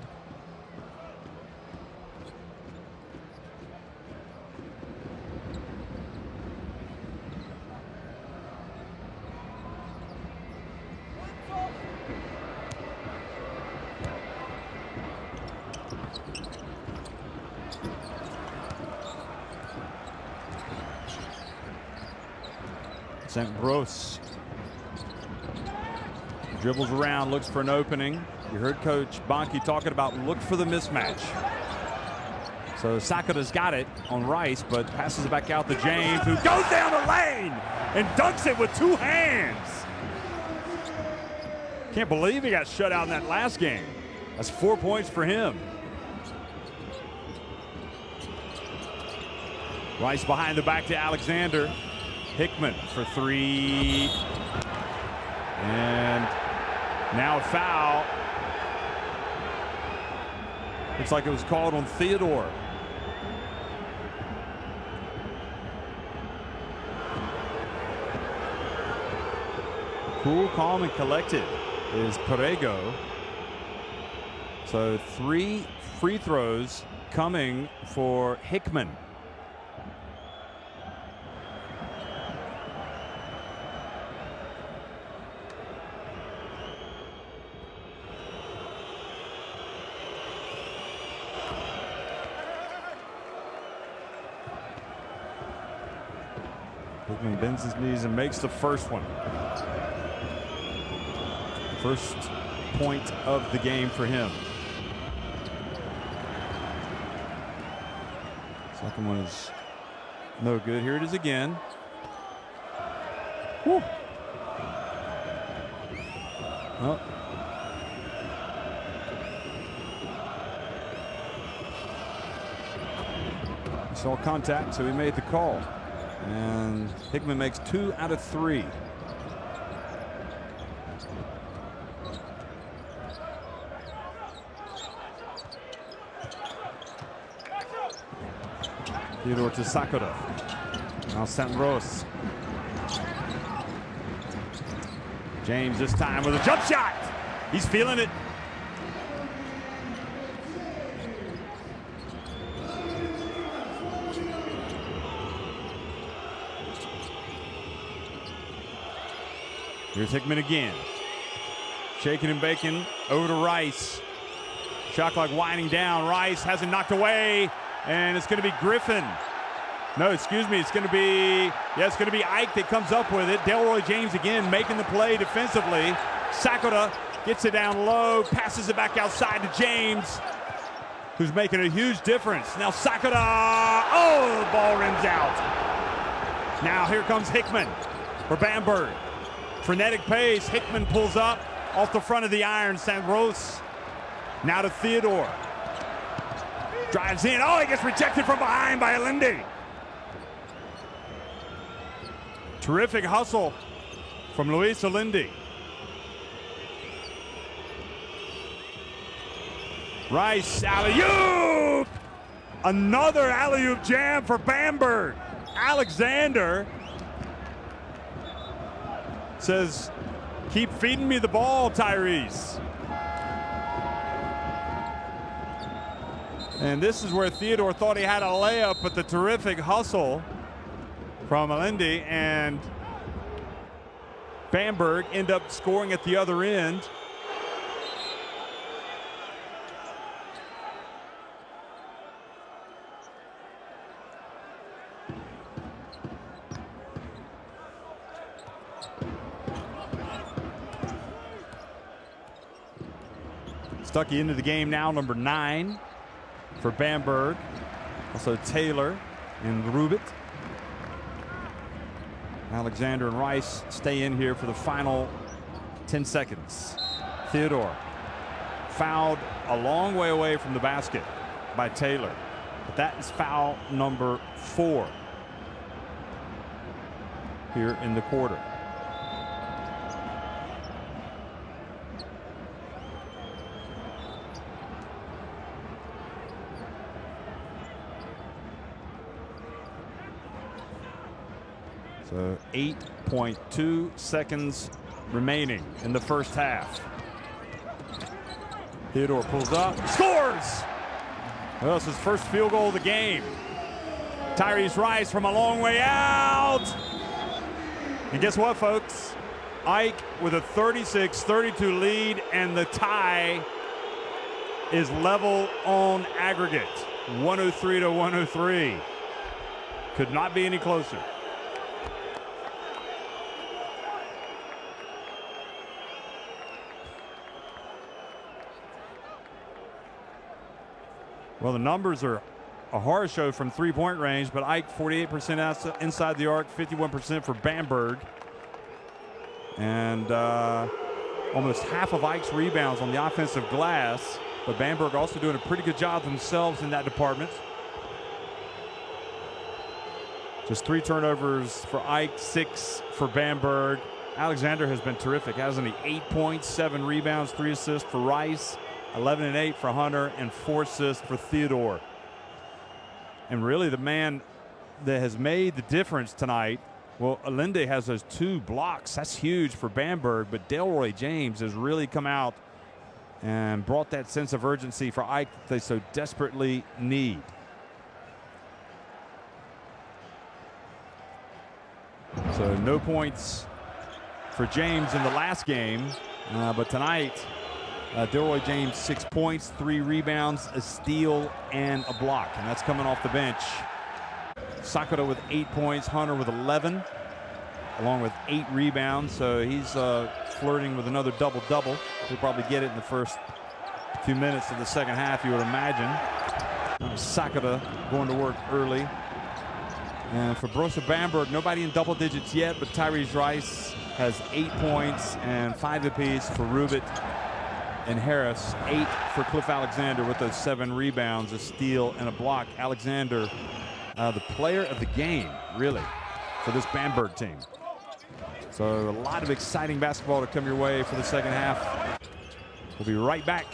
St. Brose dribbles around, looks for an opening. You heard Coach Bonke talking about look for the mismatch. So Sakura's got it on Rice, but passes it back out to James, who goes down the lane and dunks it with 2 hands. Can't believe he got shut out in that last game. That's 4 points for him. Rice behind the back to Alexander. Hickman for 3. And now a foul. Looks like it was called on Theodore. Cool, calm, and collected is Perego. So 3 free throws coming for Hickman. Hickman bends his knees and makes the first one. First point of the game for him. Second one is no good. Here it is again. Woo. Oh. He saw contact, so he made the call. And Hickman makes 2 out of 3. Theodore to Sakura. Now St. Rose. James this time with a jump shot. He's feeling it. Here's Hickman again. Shaking and baking over to Rice. Shot clock winding down. Rice has it knocked away. And it's going to be Griffin. No, excuse me. It's going to be Ike that comes up with it. Delroy James again making the play defensively. Sakura gets it down low, passes it back outside to James, who's making a huge difference. Now Sakura, oh, the ball rims out. Now here comes Hickman for Bamberg. Frenetic pace. Hickman pulls up off the front of the iron. St. Rose. Now to Theodore. Drives in. Oh, he gets rejected from behind by Alindi. Terrific hustle from Luis Alindi. Rice, alley-oop! Another alley-oop jam for Bamberg. Alexander says, keep feeding me the ball, Tyrese. And this is where Theodore thought he had a layup, but the terrific hustle from Alindi and Bamberg end up scoring at the other end. Stuckey into the game now, number 9 for Bamberg. Also Taylor and Rubit. Alexander and Rice stay in here for the final 10 seconds. Theodore fouled a long way away from the basket by Taylor. But that is foul number 4 here in the quarter. So 8.2 seconds remaining in the first half. Theodore pulls up, scores! Well, it's his first field goal of the game. Tyrese Rice from a long way out. And guess what, folks? Ike with a 36-32 lead, and the tie is level on aggregate. 103 to 103. Could not be any closer. Well, the numbers are a horror show from three-point range, but Ike 48% inside the arc, 51% for Bamberg. And almost half of Ike's rebounds on the offensive glass, but Bamberg also doing a pretty good job themselves in that department. Just 3 turnovers for Ike, 6 for Bamberg. Alexander has been terrific, hasn't he? 8 points, 7 rebounds, 3 assists for Rice. 11 and 8 for Hunter, and 4 assists for Theodore. And really the man that has made the difference tonight, well, Alinde has those 2 blocks. That's huge for Bamberg, but Delroy James has really come out and brought that sense of urgency for Ike that they so desperately need. So no points for James in the last game, but tonight, Delroy James 6 points, 3 rebounds, a steal, and a block, and that's coming off the bench. Sakura with 8 points, Hunter with 11, along with 8 rebounds, so he's flirting with another double-double. He'll probably get it in the first few minutes of the second half, you would imagine. Sakata going to work early. And for Brose Bamberg, nobody in double digits yet, but Tyrese Rice has 8 points and 5 apiece for Rubit and Harris. 8 for Cliff Alexander with those 7 rebounds, a steal, and a block. Alexander, the player of the game, really, for this Bamberg team. So a lot of exciting basketball to come your way for the second half. We'll be right back.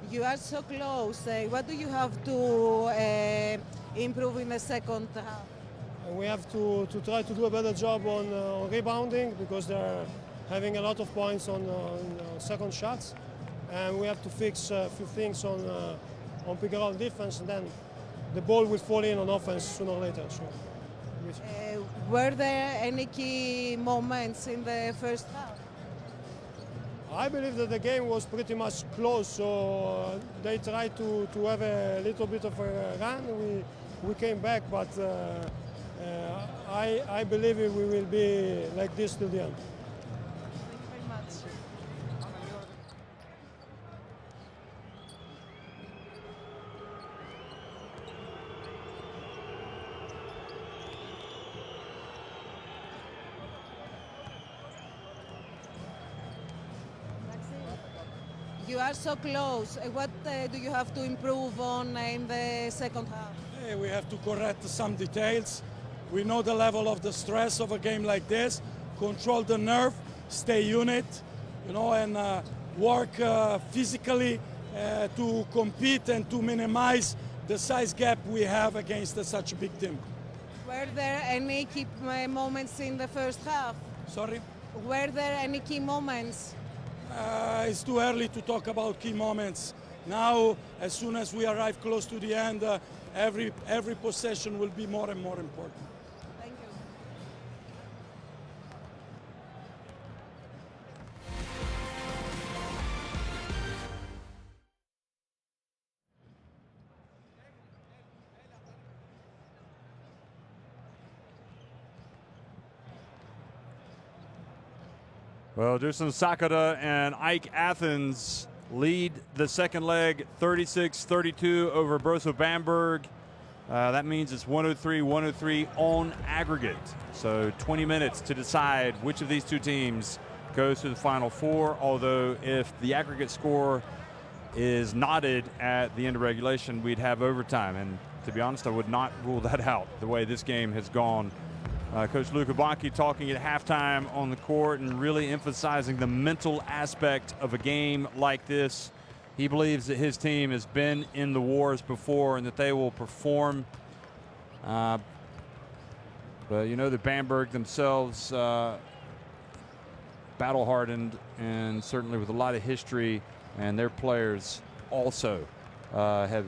You are so close. What do you have to improve in the second half? And we have to try to do a better job on rebounding because they're having a lot of points on second shots. And we have to fix a few things on pick and roll defense, and then the ball will fall in on offense sooner or later. So, Were there any key moments in the first half? I believe that the game was pretty much close, so they tried to have a little bit of a run. We came back, but I believe we will be like this till the end. Thank you very much. You are so close. What do you have to improve on in the second half? We have to correct some details. We know the level of the stress of a game like this. Control the nerve, stay unit, and work physically to compete and to minimize the size gap we have against such a big team. Were there any key moments in the first half? Sorry? Were there any key moments? It's too early to talk about key moments. Now, as soon as we arrive close to the end, every possession will be more and more important. Thank you. Well, Dusan Sakata and Ike Athens lead the second leg 36-32 over Brose Bamberg. That means it's 103-103 on aggregate. So 20 minutes to decide which of these two teams goes to the Final Four, although if the aggregate score is knotted at the end of regulation, we'd have overtime. And to be honest, I would not rule that out the way this game has gone. Coach Luca Banchi talking at halftime on the court and really emphasizing the mental aspect of a game like this. He believes that his team has been in the wars before and that they will perform. But the Bamberg themselves, battle-hardened and certainly with a lot of history, and their players also have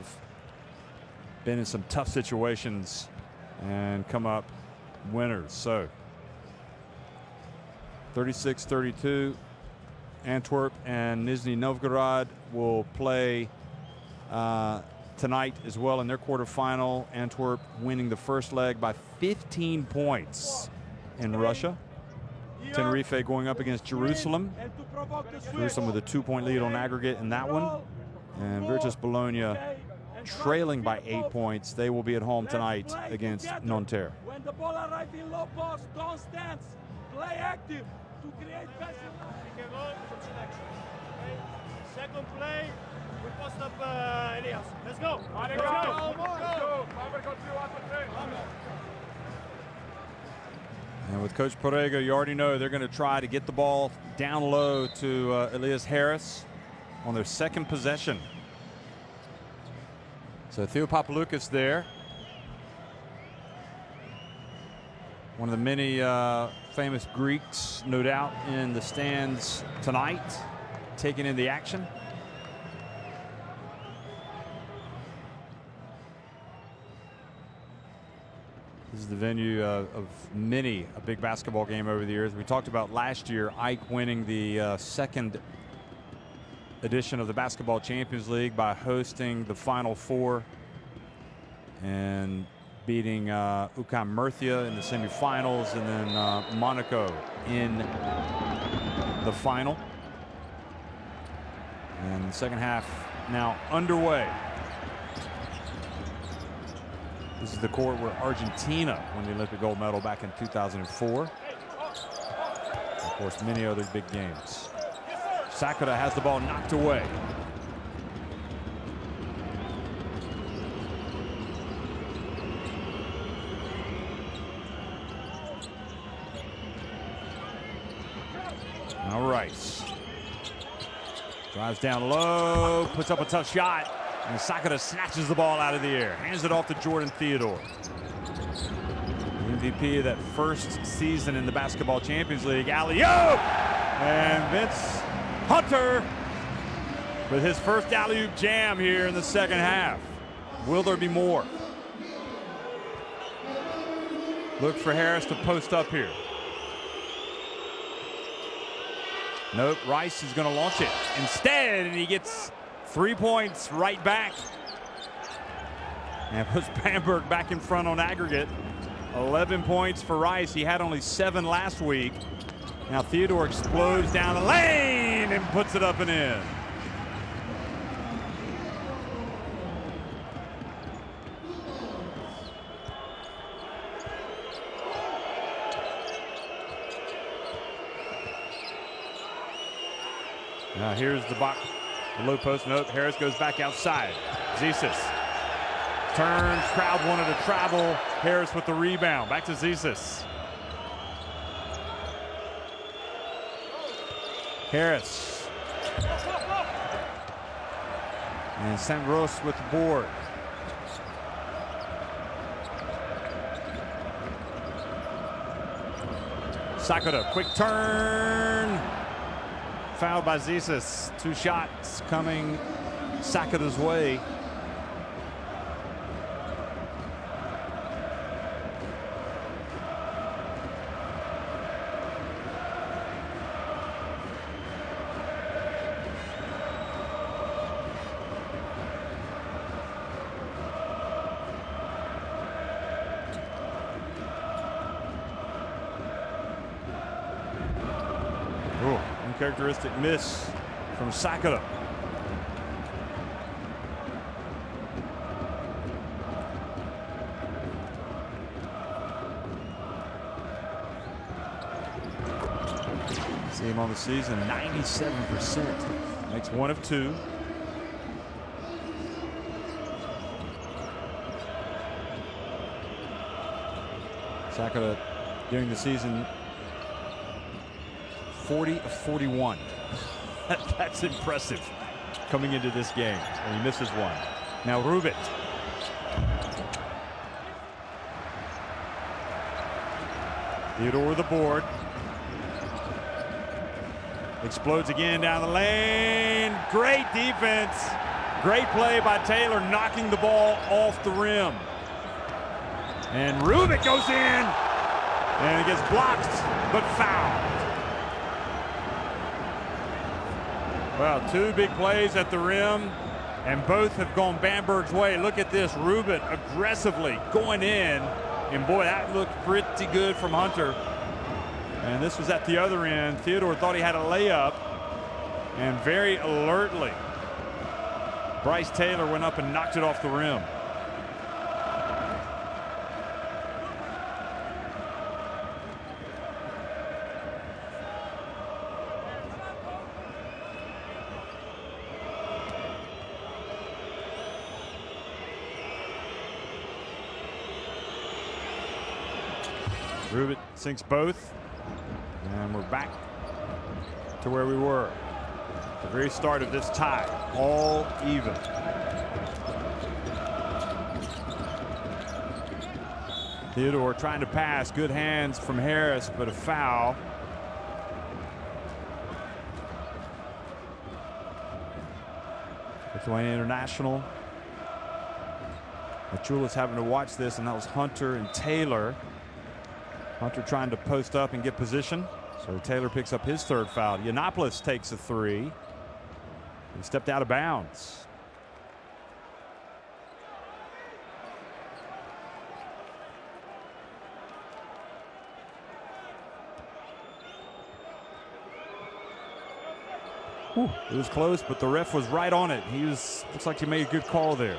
been in some tough situations and come up winners. So 36-32, Antwerp and Nizhny Novgorod will play tonight as well in their quarterfinal. Antwerp winning the first leg by 15 points in Russia. Tenerife going up against Jerusalem. Jerusalem with a 2-point lead on aggregate in that one. And Virtus Bologna trailing by 8 points. They will be at home tonight against Nanterre. When the ball arrives in low post, don't stand. Play active to create passion. Pick and roll, some selection. Okay? Second play, we post up Elias. Let's go. Let's go. And with Coach Porrega, you already know they're going to try to get the ball down low to Elias Harris on their second possession. So Theo Papaloukas there. One of the many famous Greeks, no doubt, in the stands tonight, taking in the action. This is the venue of many a big basketball game over the years. We talked about last year, Ike winning the second edition of the Basketball Champions League by hosting the Final Four and beating UQAM Murcia in the semifinals, and then Monaco in the final. And the second half now underway. This is the court where Argentina won the Olympic gold medal back in 2004. Of course, many other big games. Sakata has the ball knocked away. Now Rice Drives down low, puts up a tough shot, and Sakata snatches the ball out of the air, hands it off to Jordan Theodore. MVP of that first season in the Basketball Champions League, alley-oop! And Vince Hunter with his first alley-oop jam here in the second half. Will there be more? Look for Harris to post up here. Nope, Rice is going to launch it instead, and he gets 3 points right back. And puts Bamberg back in front on aggregate. 11 points for Rice. He had only 7 last week. Now Theodore explodes down the lane and puts it up and in. Now here's the low post. Nope, Harris goes back outside. Zisis turns, crowd wanted to travel. Harris with the rebound, back to Zisis. Harris. And Sandros with the board. Sakata, quick turn. Fouled by Zisis. 2 shots coming Sakata's way. Uncharacteristic miss from Sakata. See him on the season, 97%. Makes 1 of 2. Sakata during the season, 40 of 41. That's impressive coming into this game. And he misses 1. Now Rubit. Theodore with the board. Explodes again down the lane. Great defense. Great play by Taylor, knocking the ball off the rim. And Rubik goes in. And it gets blocked, but fouled. Well, 2 big plays at the rim, and both have gone Bamberg's way. Look at this, Rubin aggressively going in, and boy, that looked pretty good from Hunter. And this was at the other end. Theodore thought he had a layup, and very alertly, Bryce Taylor went up and knocked it off the rim. Rubit sinks both, and we're back to where we were at the very start of this tie, all even. Theodore trying to pass, good hands from Harris, but a foul. Lithuania International. Machulis having to watch this, and that was Hunter and Taylor. Hunter trying to post up and get position. So Taylor picks up his 3rd foul. Yiannopoulos takes a 3. He stepped out of bounds. Whew, it was close, but the ref was right on it. Looks like he made a good call there.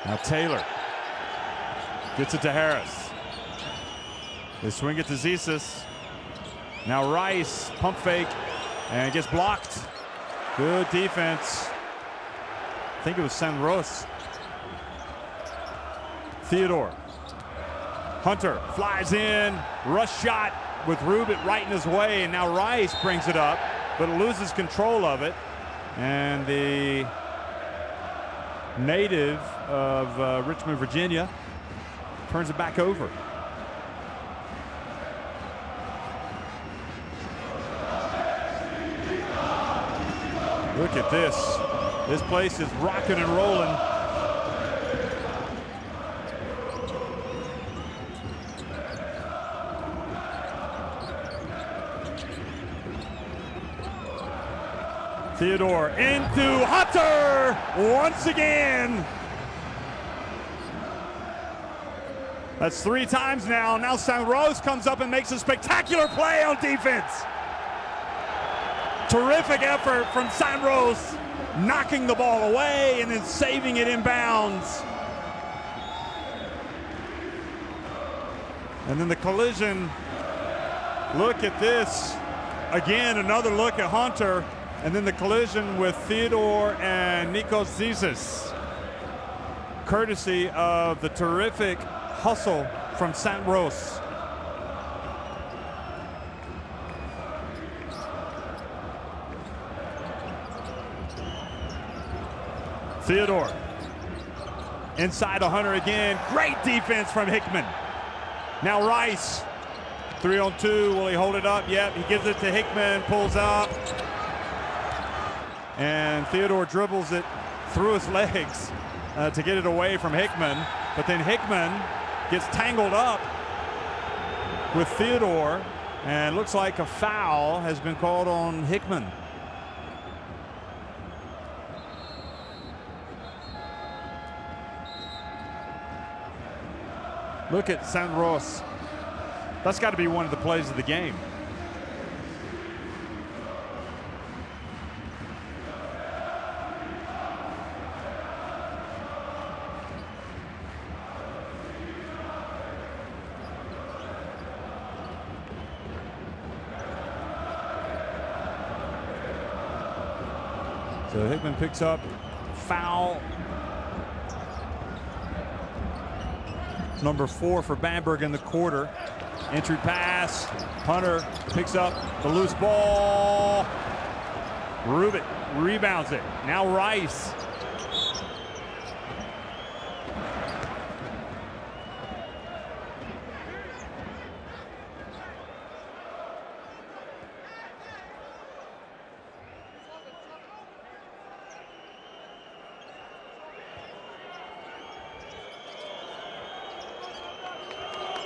Now Taylor gets it to Harris. They swing it to Zisis. Now Rice, pump fake, and it gets blocked. Good defense. I think it was Sandros. Theodore. Hunter flies in, rush shot, with Rubit right in his way, and now Rice brings it up, but loses control of it. And the native of Richmond, Virginia, turns it back over. Look at this. This place is rocking and rolling. Theodore into Hunter once again. That's 3 times now. Now St. Rose comes up and makes a spectacular play on defense. Terrific effort from St. Rose, knocking the ball away and then saving it inbounds. And then the collision. Look at this. Again, another look at Hunter. And then the collision with Theodore and Nikos Zizis, courtesy of the terrific hustle from St. Rose. Theodore inside of Hunter again. Great defense from Hickman. Now Rice, 3-on-2. Will he hold it up? Yep, he gives it to Hickman, pulls up. And Theodore dribbles it through his legs to get it away from Hickman. But then Hickman gets tangled up with Theodore, and looks like a foul has been called on Hickman. Look at St. Rose. That's got to be one of the plays of the game. So Hickman picks up foul number 4 for Bamberg in the quarter. Entry pass. Hunter picks up the loose ball. Rubit rebounds it. Now Rice.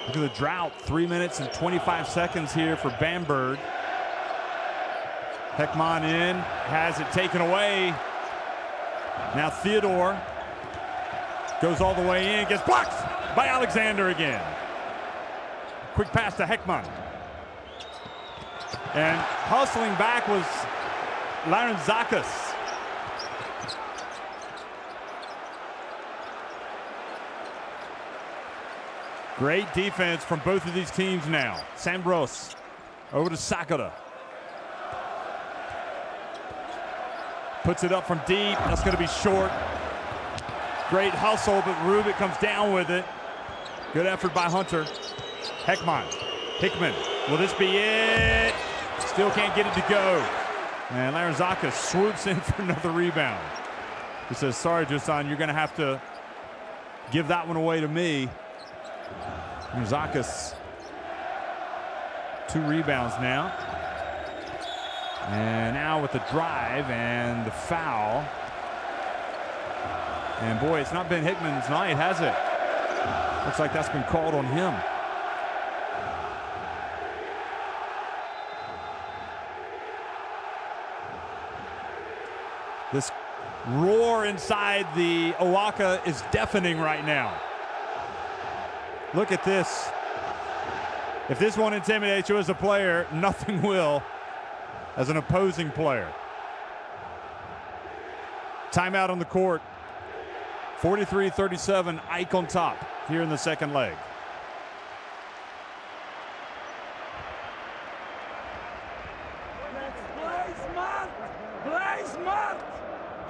Look at the drought, 3 minutes and 25 seconds here for Bamberg. Heckman in, has it taken away. Now Theodore goes all the way in, gets blocked by Alexander again. Quick pass to Heckman. And hustling back was Larentzakis. Great defense from both of these teams now. Sambros over to Sakura. Puts it up from deep. That's going to be short. Great hustle, but Rubit comes down with it. Good effort by Hunter. Heckman. Hickman. Will this be it? Still can't get it to go. And Larentzakis swoops in for another rebound. He says, sorry, Dusan, you're going to have to give that one away to me. Zakis, 2 rebounds now. And now with the drive and the foul. And boy, it's not been Hickman's night, has it? Looks like that's been called on him. This roar inside the Owaka is deafening right now. Look at this. If this won't intimidate you as a player, nothing will as an opposing player. Timeout on the court. 43-37, AEK on top here in the second leg. Let's play smart. Play smart.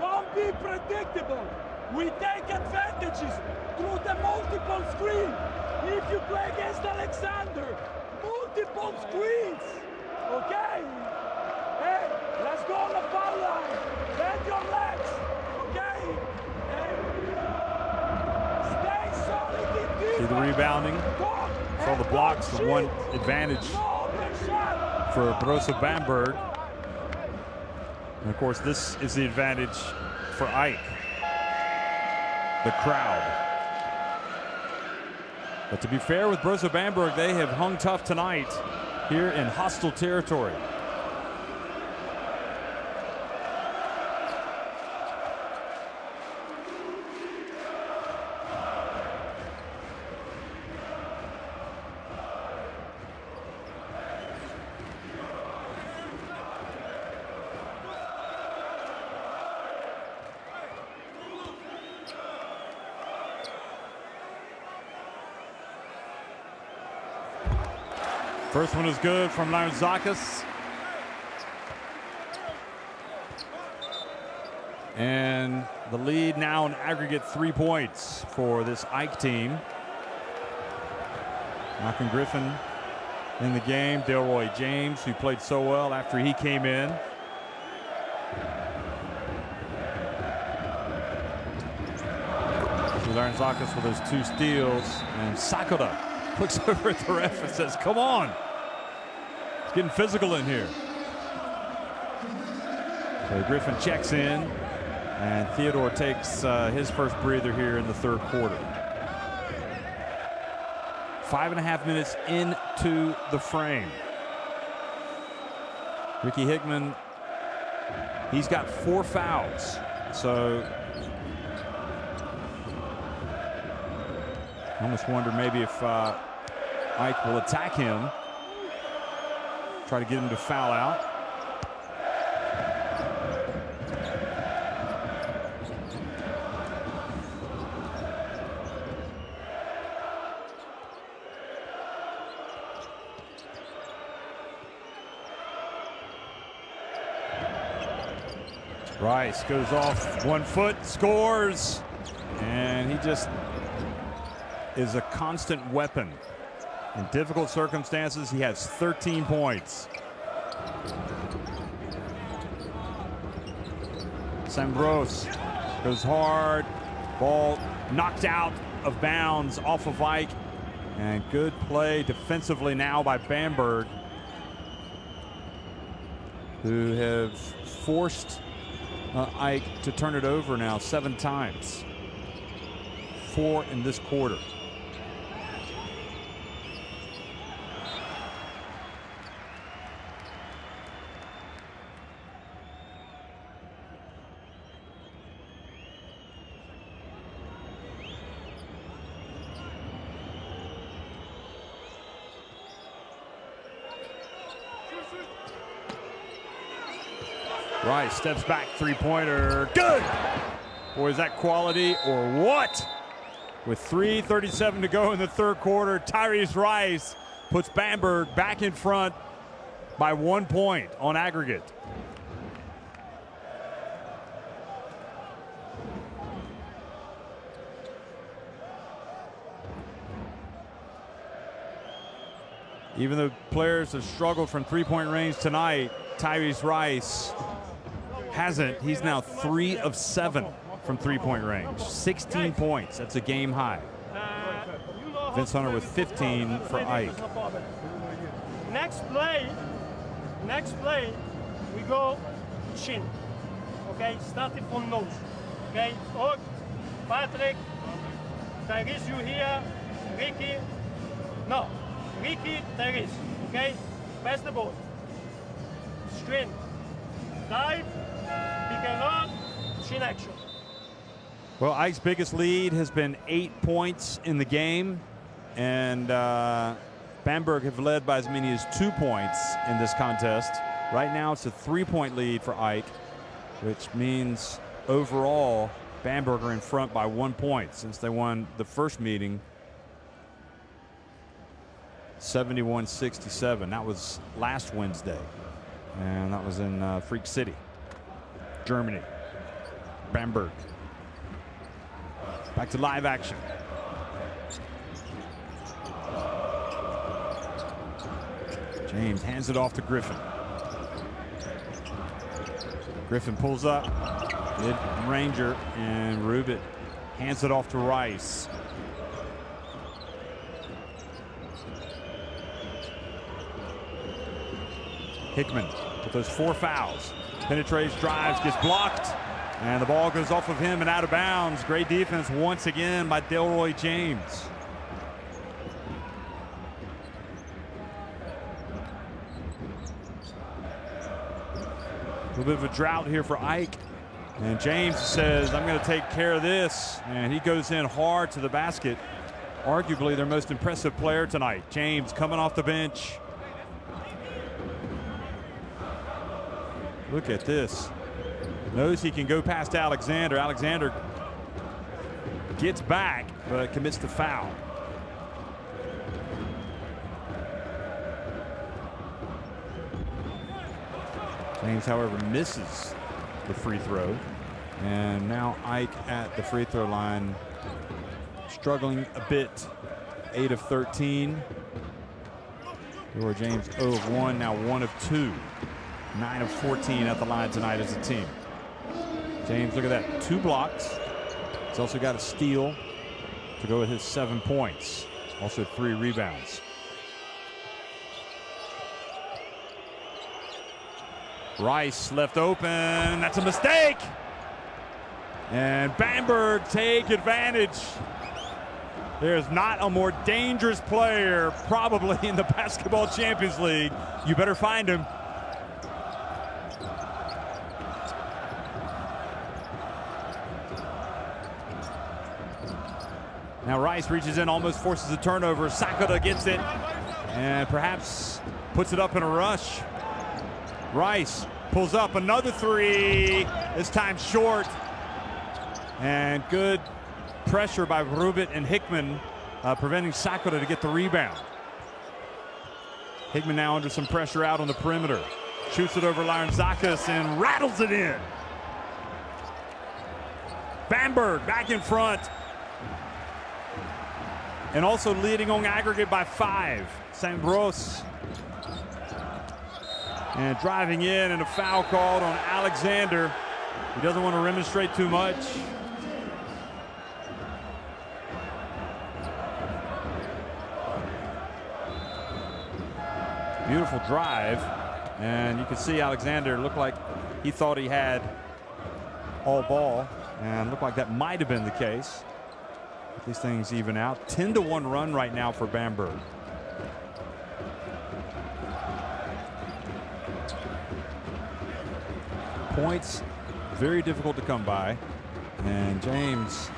Don't be predictable. We take advantages through the multiple screen. If you play against Alexander, multiple multiple screens. Okay? Hey, let's go on the foul line. Bend your legs. Okay? Hey. Stay solid in defense. See the rebounding. Saw the blocks, the one advantage for Brose Bamberg. And of course, this is the advantage for Ike. The crowd. But to be fair with Brose Bamberg, they have hung tough tonight here in hostile territory. First one is good from Larzakis. And the lead now in aggregate 3 points for this Ike team. Malcolm Griffin in the game. Delroy James, who played so well after he came in. Larzakis with those 2 steals. And Sakura looks over at the ref and says, come on. It's getting physical in here. So Griffin checks in, and Theodore takes his first breather here in the third quarter. 5.5 minutes into the frame. Ricky Hickman, he's got 4 fouls. So I almost wonder maybe if Ike will attack him, try to get him to foul out. Rice goes off 1 foot, scores, and he just is a constant weapon. In difficult circumstances, he has 13 points. Sambros goes hard, ball knocked out of bounds off of Ike, and good play defensively now by Bamberg, who have forced Ike to turn it over now 7 times. 4 in this quarter. Rice steps back, 3-pointer, good! Boy, is that quality or what? With 3:37 to go in the third quarter, Tyrese Rice puts Bamberg back in front by 1 point on aggregate. Even though players have struggled from 3-point range tonight, Tyrese Rice hasn't. He's now 3 of 7 from 3-point range. 16 points. That's a game high. Vince Hunter with 15 for Ike. Next play, we go chin. Okay, starting from nose. Okay, Og, Patrick, Tyrese, you here, Ricky. No, Ricky, Tyrese. Okay, pass the ball. Screen, dive, pick and roll, chin action. Well, Ike's biggest lead has been 8 points in the game, and Bamberg have led by as many as 2 points in this contest. Right now it's a 3-point lead for Ike, which means overall Bamberg are in front by 1 point since they won the first meeting 71-67. That was last Wednesday, and that was in Freak City, Germany. Bamberg. Back to live action. James hands it off to Griffin. Griffin pulls up, mid-ranger, and Rubit hands it off to Rice. Hickman with those 4 fouls. Penetrates, drives, gets blocked, and the ball goes off of him and out of bounds. Great defense once again by Delroy James. A little bit of a drought here for Ike. And James says, I'm going to take care of this. And he goes in hard to the basket. Arguably their most impressive player tonight. James coming off the bench. Look at this. Knows he can go past Alexander. Alexander gets back, but commits the foul. James, however, misses the free throw. And now Ike at the free throw line, struggling a bit. 8 of 13. Or James 0 of 1, now 1 of 2. 9 of 14 at the line tonight as a team. James, look at that, 2 blocks. He's also got a steal to go with his 7 points. Also 3 rebounds. Rice left open, that's a mistake. And Bamberg take advantage. There's not a more dangerous player probably in the Basketball Champions League. You better find him. Now Rice reaches in, almost forces a turnover. Sakura gets it and perhaps puts it up in a rush. Rice pulls up another 3, this time short. And good pressure by Rubit and Hickman, preventing Sakura to get the rebound. Hickman now under some pressure out on the perimeter. Shoots it over Larentzakis and rattles it in. Bamberg back in front. And also leading on aggregate by 5. St. Brose. And driving in, and a foul called on Alexander. He doesn't want to remonstrate too much. Beautiful drive. And you can see Alexander looked like he thought he had all ball. And looked like that might have been the case. If these things even out. 10-1 run right now for Bamberg. Points very difficult to come by, and James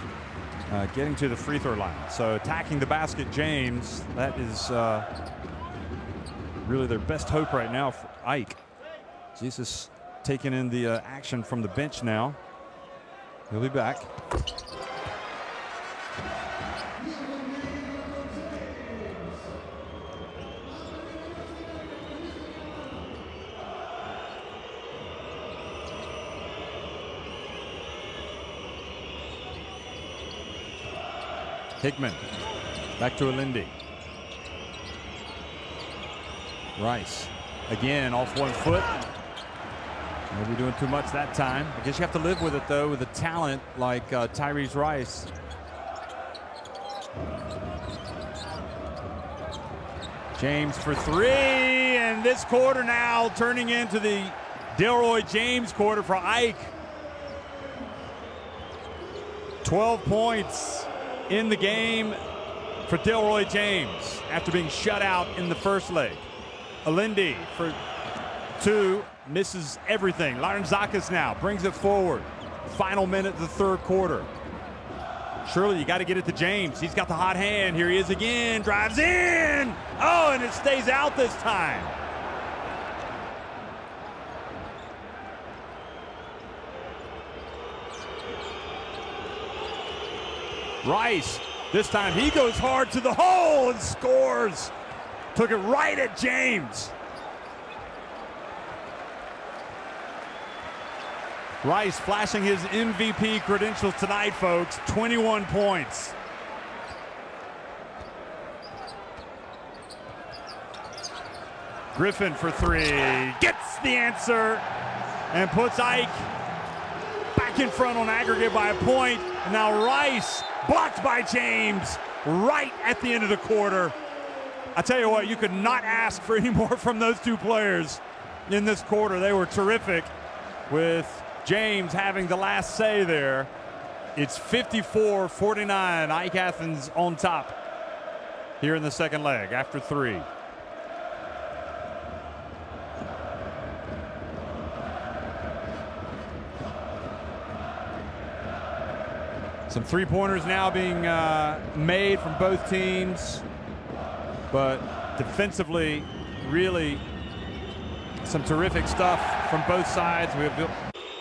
getting to the free throw line. So attacking the basket, James, that is really their best hope right now for Ike. Jesus taking in the action from the bench now. He'll be back. Hickman back to Alindi. Rice again off 1 foot. Maybe doing too much that time. I guess you have to live with it though, with a talent like Tyrese Rice. James for 3, and this quarter now turning into the Delroy James quarter for Ike. 12 points in the game for Delroy James after being shut out in the first leg. Alindi for 2, misses everything. Larentzakis now brings it forward. Final minute of the 3rd quarter. Surely you got to get it to James. He's got the hot hand. Here he is again, drives in. Oh, and it stays out this time. Rice, this time he goes hard to the hole and scores. Took it right at James. Rice flashing his MVP credentials tonight, folks. 21 points. Griffin for three, gets the answer, and puts Ike back in front on aggregate by a point. And now Rice blocked by James right at the end of the quarter. I tell you what, you could not ask for any more from those two players in this quarter. They were terrific, with James having the last say there. It's 54-49, Ike Athens on top here in the second leg after three. Some three-pointers now being made from both teams, but defensively, really some terrific stuff from both sides. We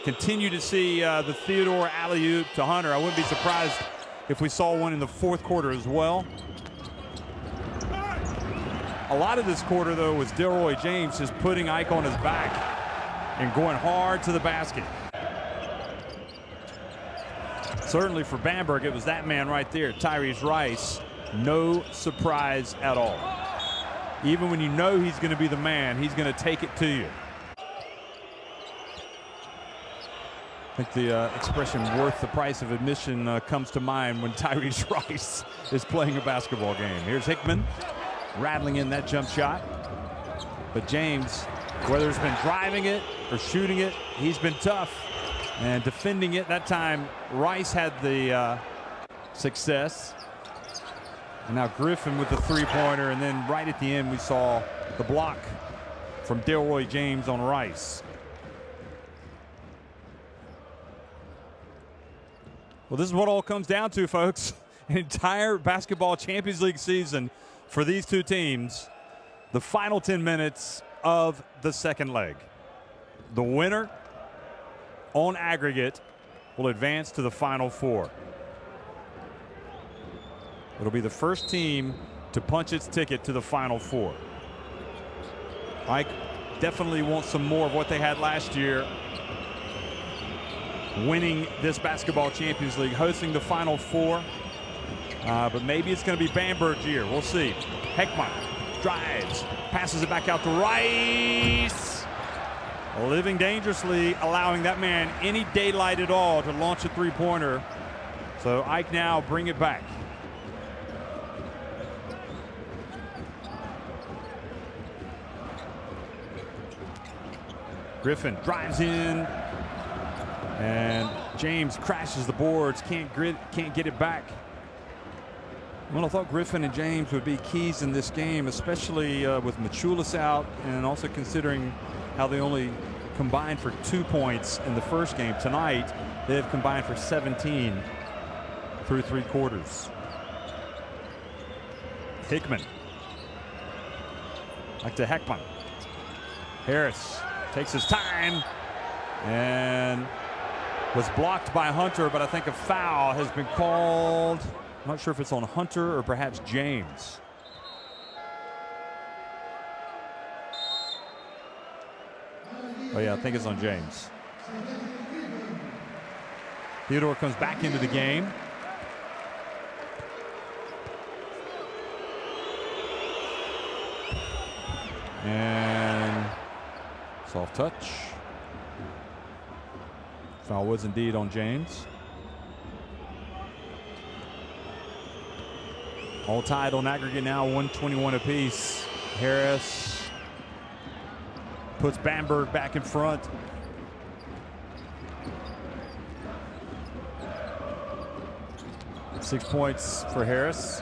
continue to see the Theodore alley-oop to Hunter. I wouldn't be surprised if we saw one in the fourth quarter as well. A lot of this quarter, though, was Delroy James just putting Ike on his back and going hard to the basket. Certainly for Bamberg, it was that man right there, Tyrese Rice. No surprise at all. Even when you know he's going to be the man, he's going to take it to you. I think the expression worth the price of admission comes to mind when Tyrese Rice is playing a basketball game. Here's Hickman rattling in that jump shot. But James, whether it's been driving it or shooting it, he's been tough. And defending it, that time Rice had the success. And now Griffin with the three-pointer, and then right at the end we saw the block from Delroy James on Rice. Well, this is what all comes down to, folks. An entire basketball Champions League season for these two teams. The final 10 minutes of the second leg. The winner on aggregate will advance to the Final Four. It'll be the first team to punch its ticket to the Final Four. Ike definitely wants some more of what they had last year, winning this basketball Champions League, hosting the Final Four. But maybe it's going to be Bamberg's year. We'll see. Heckman drives, passes it back out to Rice. Living dangerously, allowing that man any daylight at all to launch a three-pointer. So Ike now bring it back. Griffin drives in, and James crashes the boards, can't get it back. Well, I thought Griffin and James would be keys in this game, especially with Machulis out, and also considering how they only combined for 2 points in the first game. Tonight, they have combined for 17 through three quarters. Hickman. Back to Heckman. Harris takes his time and was blocked by Hunter, but I think a foul has been called. I'm not sure if it's on Hunter or perhaps James. Oh yeah, I think it's on James. Theodore comes back into the game. And soft touch. Foul was indeed on James. All tied on aggregate now, 121 apiece. Harris puts Bamberg back in front. Six points for Harris.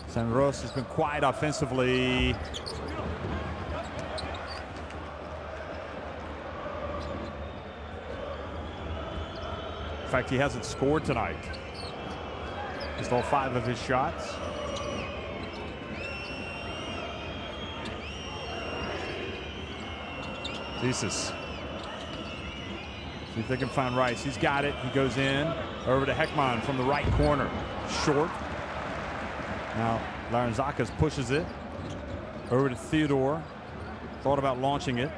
San Ros has been quiet offensively. In fact, he hasn't scored tonight. Just all 5 of his shots. Jesus. See if they can find Rice. He's got it. He goes in. Over to Heckman from the right corner. Short. Now Larantzakis pushes it. Over to Theodore. Thought about launching it.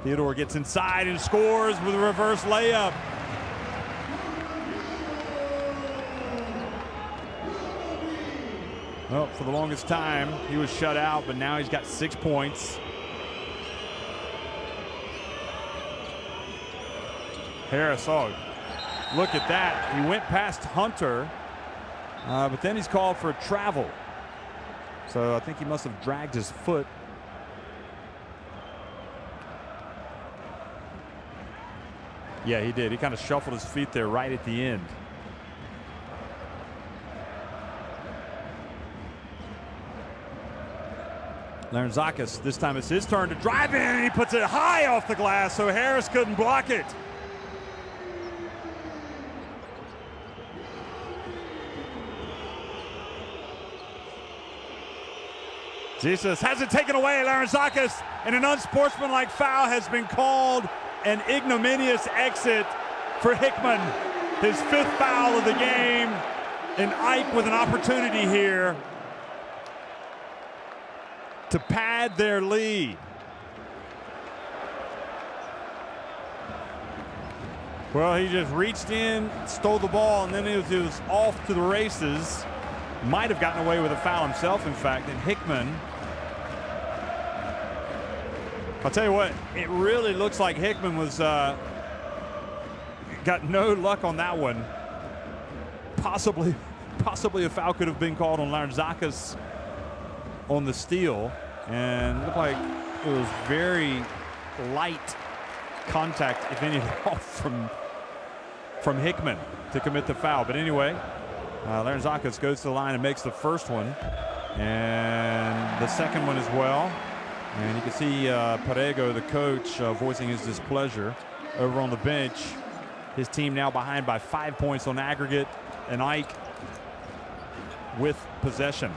Theodore gets inside and scores with a reverse layup. Well, for the longest time, he was shut out, but now he's got 6 points. Harris, oh, look at that. He went past Hunter, but then he's called for a travel. So I think he must have dragged his foot. Yeah, he did. He kind of shuffled his feet there right at the end. Larentzakis, this time it's his turn to drive in, and he puts it high off the glass, so Harris couldn't block it. Jesus has it taken away. Larentzakis, and an unsportsmanlike foul has been called. An ignominious exit for Hickman. His 5th foul of the game. And Ike with an opportunity here to pad their lead. Well, he just reached in, stole the ball, and then it was off to the races. Might have gotten away with a foul himself, in fact, and Hickman. I'll tell you what, it really looks like Hickman was got no luck on that one. Possibly a foul could have been called on Larentzakis on the steal, and it looked like it was very light contact, if any at all, from Hickman to commit the foul. But anyway, Larentzakis goes to the line and makes the first one, and the second one as well. And you can see Perego, the coach, voicing his displeasure over on the bench. His team now behind by 5 points on aggregate, and Ike with possession.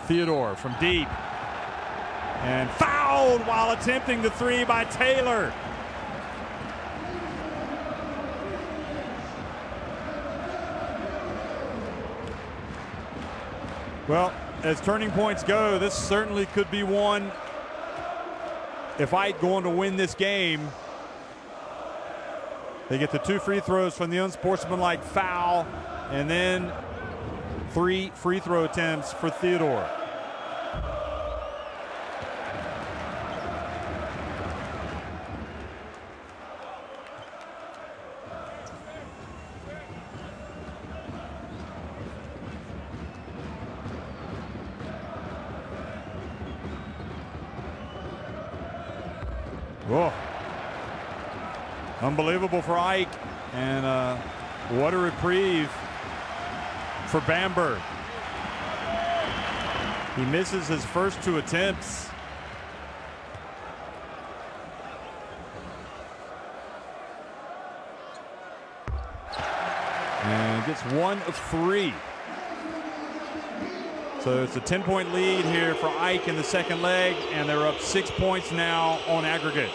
Theodore from deep, and fouled while attempting the 3 by Taylor. Well, as turning points go, this certainly could be one. If Ike going to win this game, they get the 2 free throws from the unsportsmanlike foul, and then 3 free throw attempts for Theodore. Whoa. Unbelievable for Ike, and what a reprieve for Bamberg. He misses his first 2 attempts. And gets 1 of 3. So it's a 10-point lead here for Ike in the second leg, and they're up 6 points now on aggregate.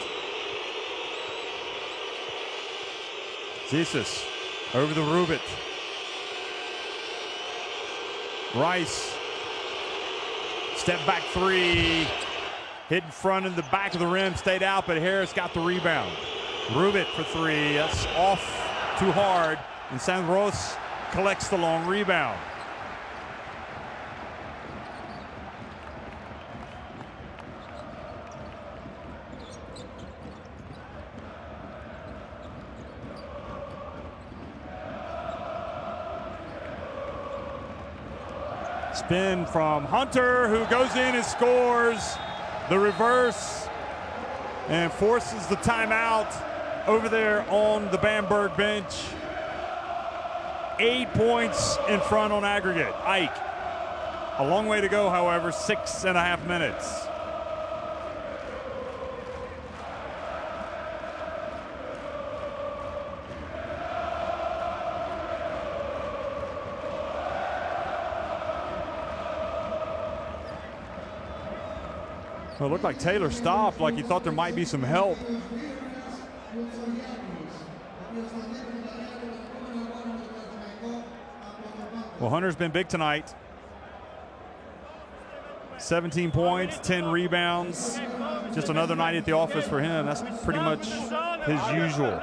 Jesus over the Rubit. Rice, step back 3, hit in front in the back of the rim, stayed out, but Harris got the rebound. Rubit for 3, that's off too hard, and Sandros collects the long rebound. Spin from Hunter, who goes in and scores the reverse and forces the timeout over there on the Bamberg bench. 8 points in front on aggregate. Ike, a long way to go, however, 6.5 minutes. Well, it looked like Taylor stopped, like he thought there might be some help. Well, Hunter's been big tonight. 17 points, 10 rebounds. Just another night at the office for him. That's pretty much his usual.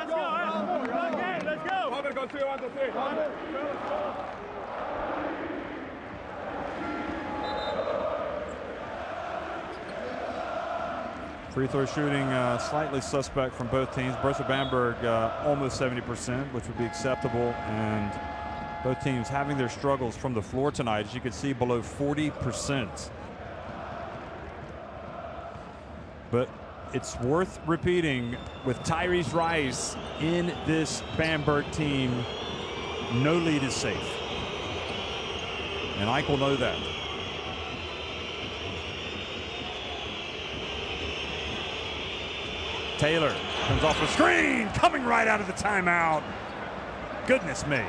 Free throw shooting slightly suspect from both teams. Brose Bamberg almost 70%, which would be acceptable, and both teams having their struggles from the floor tonight, as you can see, below 40%. But it's worth repeating, with Tyrese Rice in this Bamberg team, no lead is safe. And Ike will know that. Taylor comes off a screen, coming right out of the timeout. Goodness me.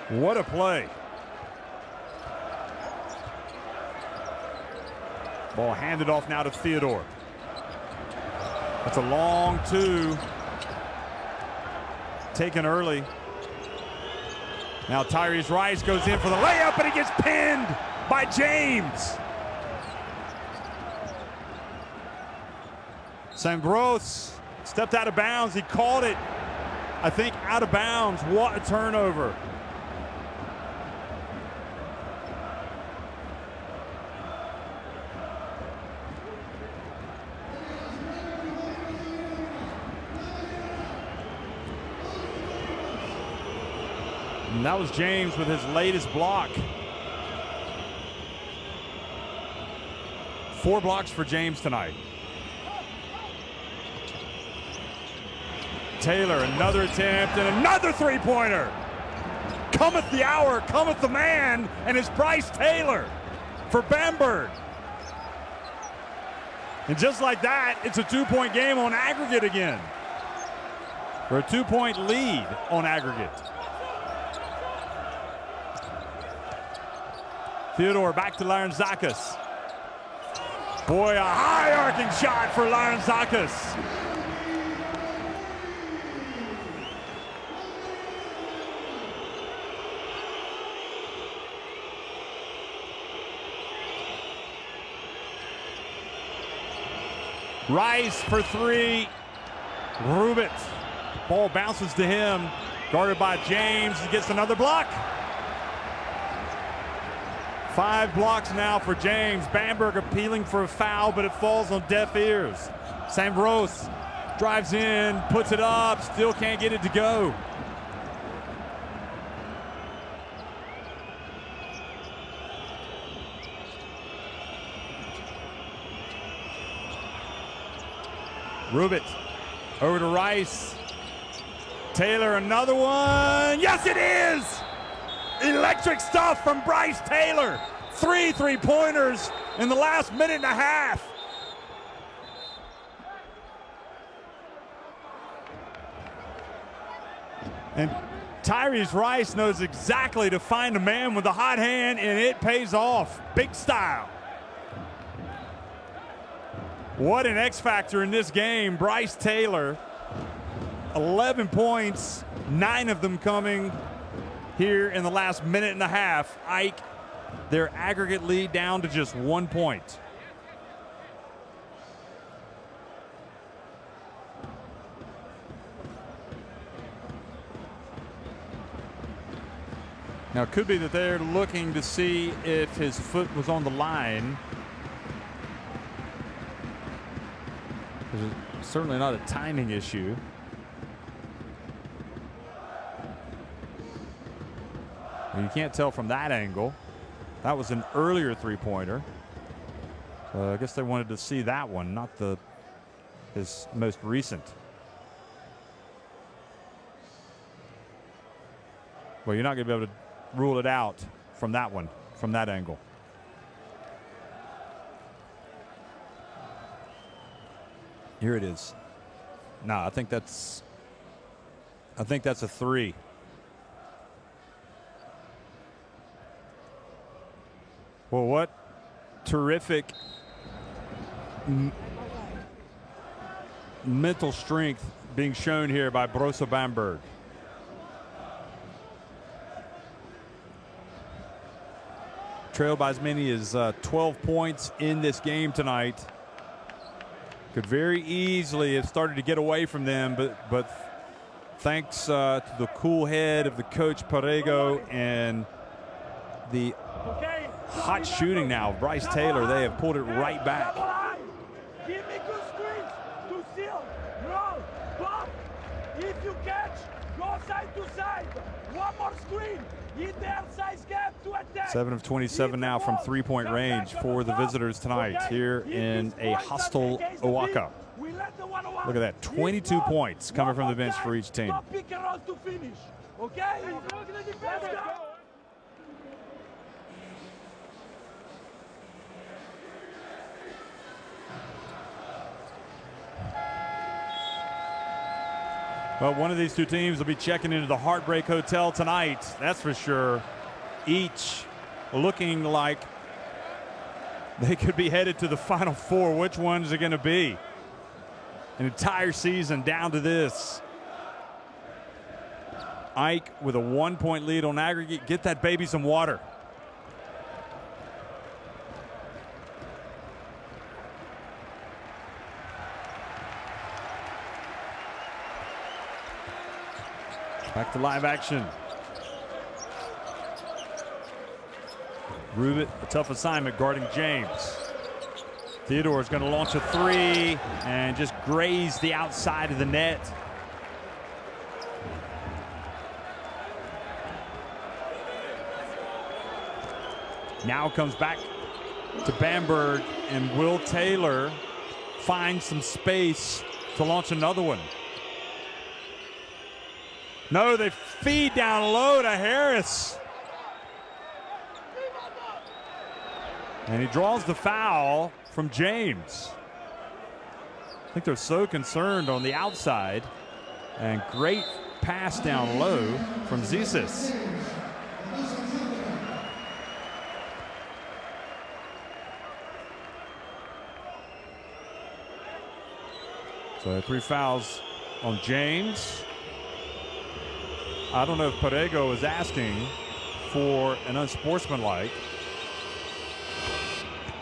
What a play. Ball handed off now to Theodore. That's a long two. Taken early. Now Tyrese Rice goes in for the layup, and he gets pinned by James. Brose stepped out of bounds. He called it, I think, out of bounds. What a turnover. And that was James with his latest block. 4 blocks for James tonight. Taylor, another attempt and another three-pointer. Cometh the hour, cometh the man, and it's Bryce Taylor for Bamberg. And just like that, it's a 2-point game on aggregate again. For a 2-point lead on aggregate. Theodore back to Larentzakis. Boy, a high arcing shot for Larentzakis. Rice for 3. Rubit. Ball bounces to him. Guarded by James. He gets another block. 5 blocks now for James. Bamberg appealing for a foul, but it falls on deaf ears. Brose drives in, puts it up, still can't get it to go. Rubit over to Rice. Taylor, another one. Yes, it is! Electric stuff from Bryce Taylor. 3 3-pointers in the last minute and a half. And Tyrese Rice knows exactly to find a man with a hot hand, and it pays off. Big style. What an X factor in this game. Bryce Taylor, 11 points, 9 of them coming here in the last minute and a half. Ike, their aggregate lead down to just 1 point. Now, it could be that they're looking to see if his foot was on the line. It's certainly not a timing issue. Well, you can't tell from that angle. That was an earlier 3-pointer. So I guess they wanted to see that one, not his most recent. Well, you're not going to be able to rule it out from that one, from that angle. Here it is. No, I think that's a 3. Well, what terrific mental strength being shown here by Brose Bamberg. Trailed by as many as 12 points in this game tonight. Could very easily have started to get away from them, but thanks to the cool head of the coach Parego and the hot shooting now. Bryce Taylor, they have pulled it right back. Give me good screens to seal, roll, pop. If you catch, go side to side. One more screen. Hit the outside gap to attack. 7 of 27 now from three-point range for the visitors tonight here in a hostile Owaka. Look at that, 22 points coming from the bench for each team. Pick and roll to finish. Okay? Let's go. Well, one of these two teams will be checking into the Heartbreak Hotel tonight, that's for sure. Each looking like they could be headed to the Final Four. Which one is it going to be? An entire season down to this. Ike with a 1-point lead on aggregate. Get that baby some water. Back to live action. Rubit, a tough assignment guarding James. Theodore is going to launch a three and just graze the outside of the net. Now comes back to Bamberg, and Will Taylor finds some space to launch another one. No, they feed down low to Harris. And he draws the foul from James. I think they're so concerned on the outside. And great pass down low from Zissis. So 3 fouls on James. I don't know if Perego is asking for an unsportsmanlike,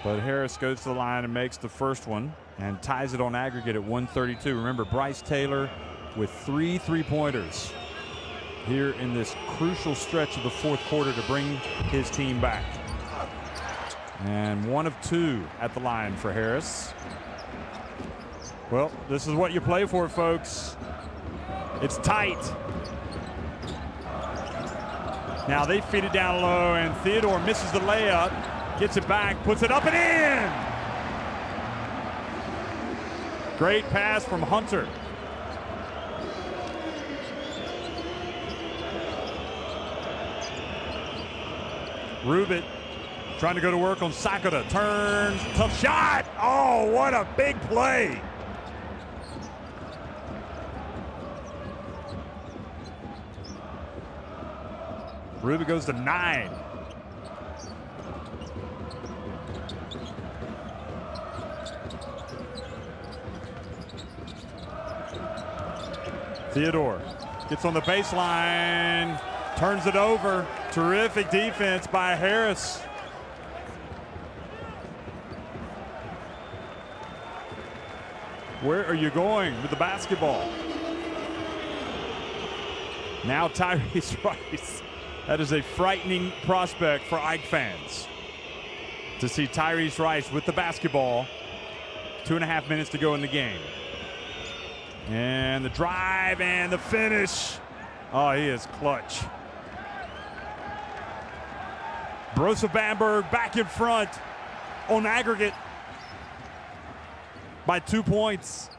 but Harris goes to the line and makes the first one and ties it on aggregate at 132. Remember, Bryce Taylor with 3 3-pointers here in this crucial stretch of the fourth quarter to bring his team back. And 1 of 2 at the line for Harris. Well, this is what you play for, folks. It's tight. Now they feed it down low, and Theodore misses the layup, gets it back, puts it up and in. Great pass from Hunter. Rubit trying to go to work on Sakura. Turns, tough shot. Oh, what a big play. Rubit goes to 9. Theodore gets on the baseline, turns it over. Terrific defense by Harris. Where are you going with the basketball? Now Tyrese Rice. That is a frightening prospect for Ike fans. To see Tyrese Rice with the basketball. 2.5 minutes to go in the game. And the drive and the finish. Oh, he is clutch. Brose Bamberg back in front on aggregate by 2 points.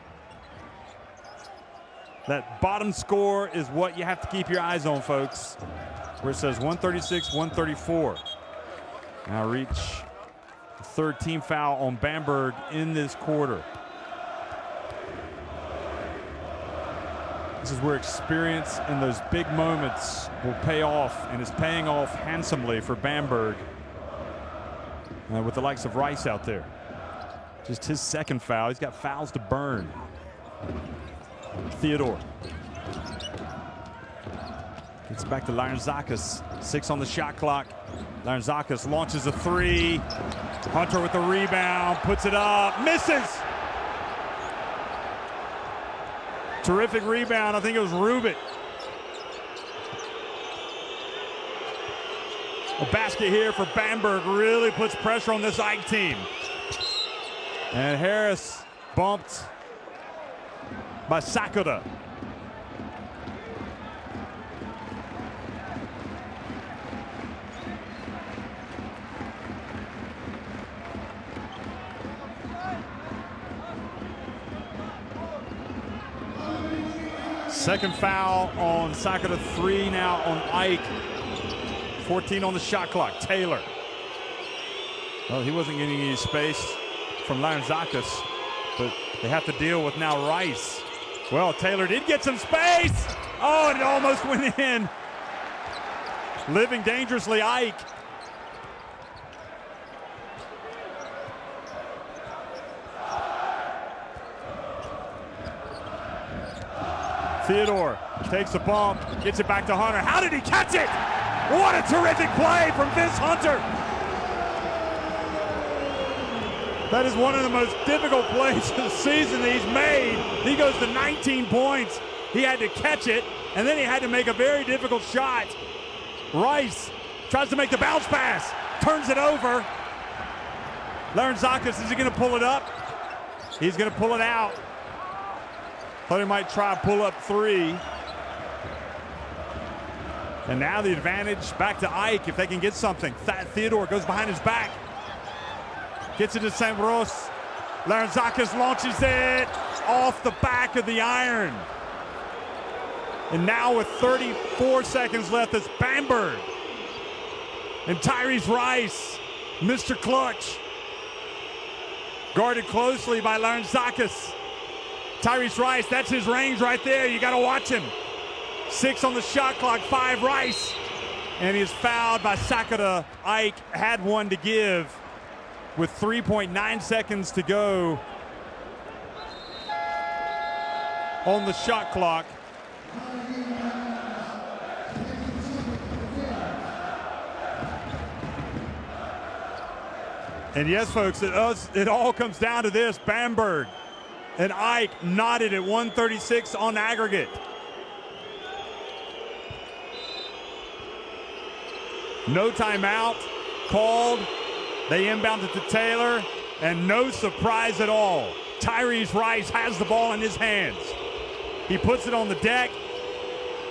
That bottom score is what you have to keep your eyes on, folks. Where it says 136, 134. Now reach the 3rd team foul on Bamberg in this quarter. This is where experience in those big moments will pay off, and is paying off handsomely for Bamberg with the likes of Rice out there. Just his 2nd foul. He's got fouls to burn. Theodore. Gets back to Larzakis. 6 on the shot clock. Larzakis launches a 3. Hunter with the rebound, puts it up, misses. Terrific rebound. I think it was Rubit. A basket here for Bamberg really puts pressure on this AEK team. And Harris bumped by Sakura. Second foul on Sakura, 3 now on AEK. 14 on the shot clock. Taylor. Well, he wasn't getting any space from Larzakis, but they have to deal with now Rice. Well, Taylor did get some space. Oh, and it almost went in. Living dangerously, AEK. Theodore takes a bump, gets it back to Hunter. How did he catch it? What a terrific play from Vince Hunter. That is one of the most difficult plays of the season that he's made. He goes to 19 points. He had to catch it, and then he had to make a very difficult shot. Rice tries to make the bounce pass, turns it over. Larzakis, is he gonna pull it up? He's gonna pull it out. Thought he might try a pull-up 3. And now the advantage back to AEK if they can get something. Theodore goes behind his back. Gets it to St. Rose. Larzakis launches it off the back of the iron. And now with 34 seconds left, it's Bamberg. And Tyrese Rice, Mr. Clutch. Guarded closely by Larzakis. Tyrese Rice, that's his range right there. You got to watch him. 6 on the shot clock, 5 Rice. And he's fouled by Sakura. AEK had one to give with 3.9 seconds to go on the shot clock. And yes, folks, it all comes down to this. Bamberg and AEK knotted at 136 on aggregate. No timeout called. They inbound it to Taylor, and no surprise at all. Tyrese Rice has the ball in his hands. He puts it on the deck,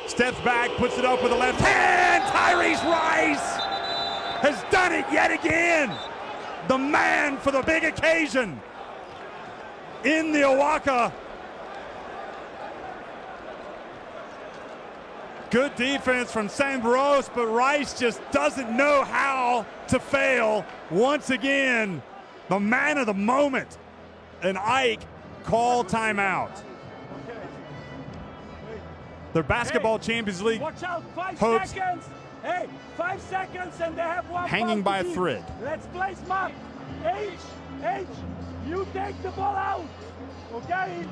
steps back, puts it up with the left hand. Tyrese Rice has done it yet again. The man for the big occasion in the Awaka. Good defense from St. Rose, but Rice just doesn't know how to fail. Once again, the man of the moment. And AEK call timeout. Their basketball Champions League Watch out, 5 hopes seconds. Hey, 5 seconds and they have one hanging by a foul. thread. Let's play smart. H, you take the ball out, okay?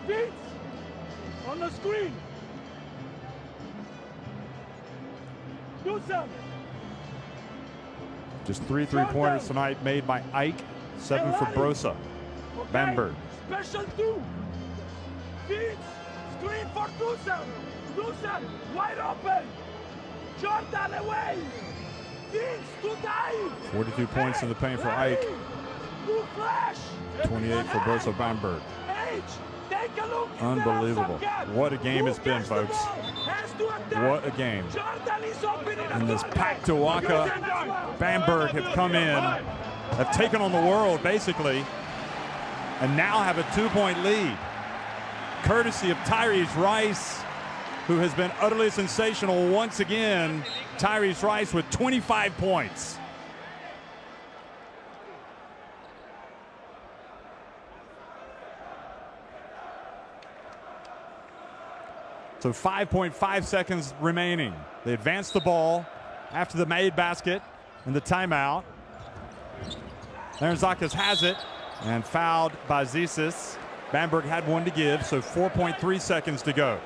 Beats on the screen. Do something. Just 3 3-pointers tonight made by AEK, 7 for Brose Bamberg. Special 2. Beats, screen for Dusan. Dusan, wide open. Jordan away. 42 points in the paint for AEK. 28 for Brose Bamberg. Unbelievable. What a game it's been, folks. What a game. In this packed Awaka, Bamberg have come in, have taken on the world, basically, and now have a 2-point lead. Courtesy of Tyrese Rice, who has been utterly sensational once again. Tyrese Rice with 25 points. So 5.5 seconds remaining. They advance the ball after the made basket and the timeout. Larzakis has it and fouled by Zisis. Bamberg had one to give, so 4.3 seconds to go.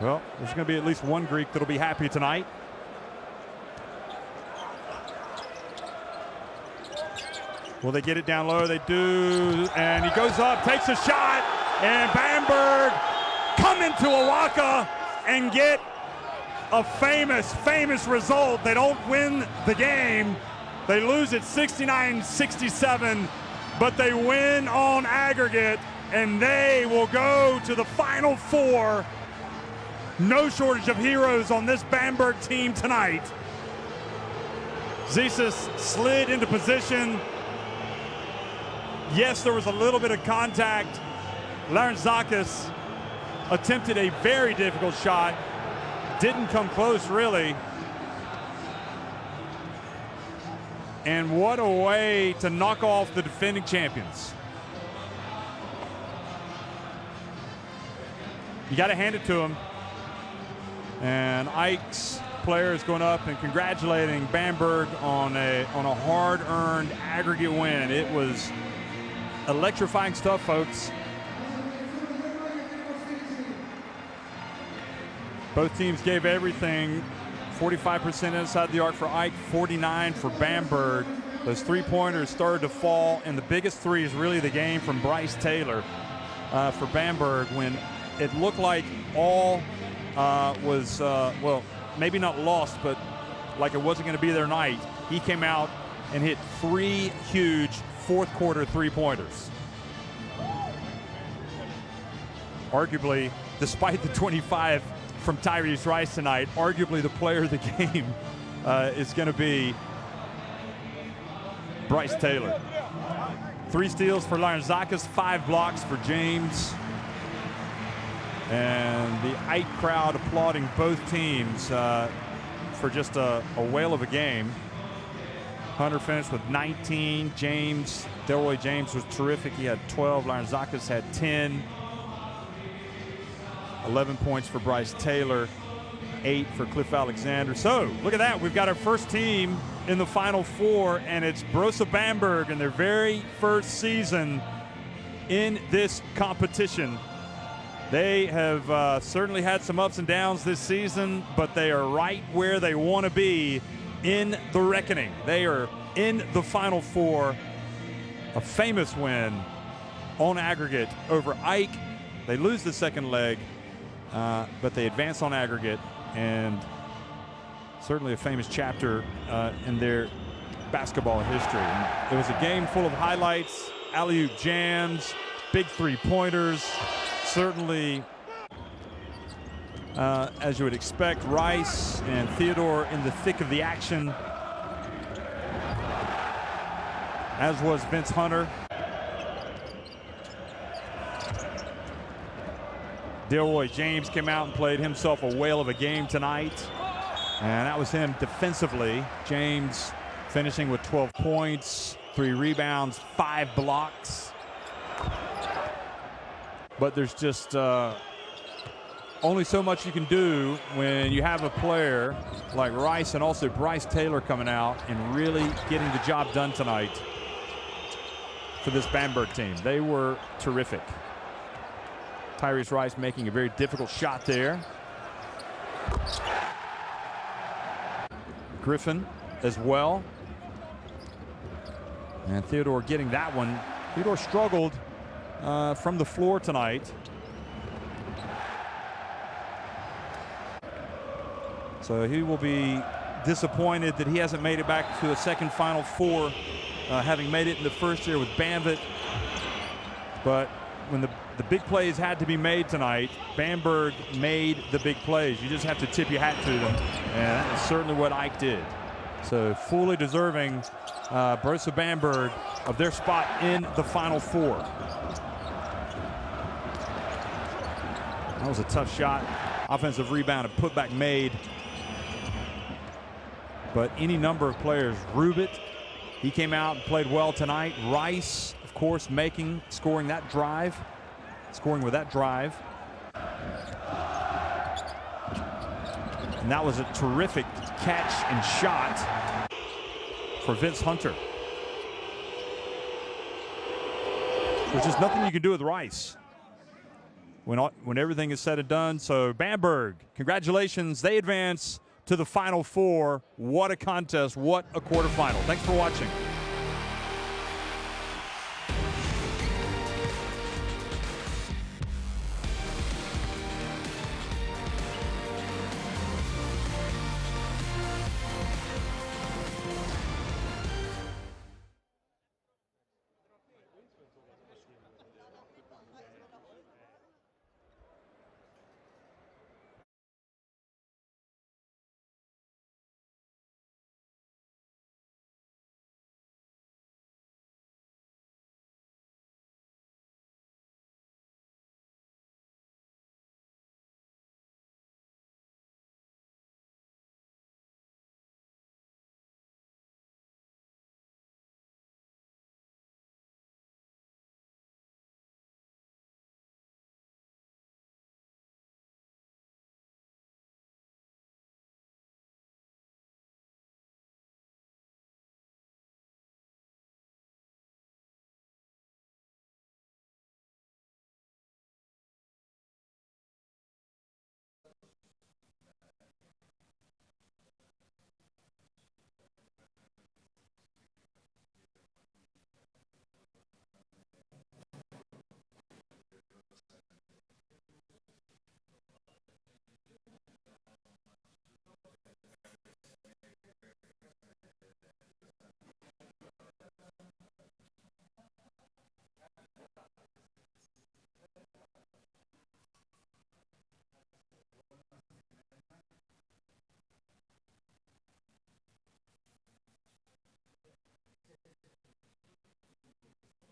Well, there's going to be at least one Greek that'll be happy tonight. Will they get it down low? They do, and he goes up, takes a shot, and Bamberg come into Awaka and get a famous result. They don't win the game. They lose at 69-67, but they win on aggregate, and they will go to the Final Four. No shortage of heroes on this Bamberg team tonight. Zisas slid into position. Yes, there was a little bit of contact. Larentzakis attempted a very difficult shot. Didn't come close, really. And what a way to knock off the defending champions. You got to hand it to them. And Ike's player is going up and congratulating Bamberg on a hard-earned aggregate win. It was electrifying stuff, folks. Both teams gave everything. 45% inside the arc for Ike, 49 for Bamberg. Those three-pointers started to fall, and the biggest three is really the game from Bryce Taylor for Bamberg, when it looked like all was, well, maybe not lost, but like it wasn't going to be their night. He came out and hit 3 huge fourth-quarter three-pointers. Arguably, despite the 25 from Tyrese Rice tonight, arguably the player of the game is going to be Bryce Taylor. 3 steals for Larentzakis, 5 blocks for James. And the Ike crowd applauding both teams for just a whale of a game. Hunter finished with 19. Delroy James was terrific. He had 12. Larentzakis had 10. 11 points for Bryce Taylor, 8 for Cliff Alexander. So look at that. We've got our first team in the Final Four, and it's Brose Bamberg in their very first season in this competition. They have certainly had some ups and downs this season, but they are right where they want to be in the reckoning. They are in the Final Four. A famous win on aggregate over Ike. They lose the second leg, but they advance on aggregate, and certainly a famous chapter in their basketball history. And it was a game full of highlights, alley-oop jams, big three-pointers. Certainly, as you would expect, Rice and Theodore in the thick of the action, as was Vince Hunter. Delroy James came out and played himself a whale of a game tonight, and that was him defensively. James finishing with 12 points, 3 rebounds, 5 blocks. But there's just only so much you can do when you have a player like Rice and also Bryce Taylor coming out and really getting the job done tonight for this Bamberg team. They were terrific. Tyrese Rice making a very difficult shot there. Griffin as well. And Theodore getting that one. Theodore struggled from the floor tonight. So he will be disappointed that he hasn't made it back to a second Final Four, having made it in the first year with Banvit. But when the big plays had to be made tonight, Bamberg made the big plays. You just have to tip your hat to them, and that is certainly what Ike did. So fully deserving Brose Bamberg of their spot in the Final Four. That was a tough shot. Offensive rebound and putback made. But any number of players, Rubit, he came out and played well tonight. Rice, of course, scoring that drive. Scoring with that drive. And that was a terrific catch and shot for Vince Hunter. There's just nothing you can do with Rice when everything is said and done. So Bamberg, congratulations. They advance to the Final Four. What a contest. What a quarterfinal. Thanks for watching.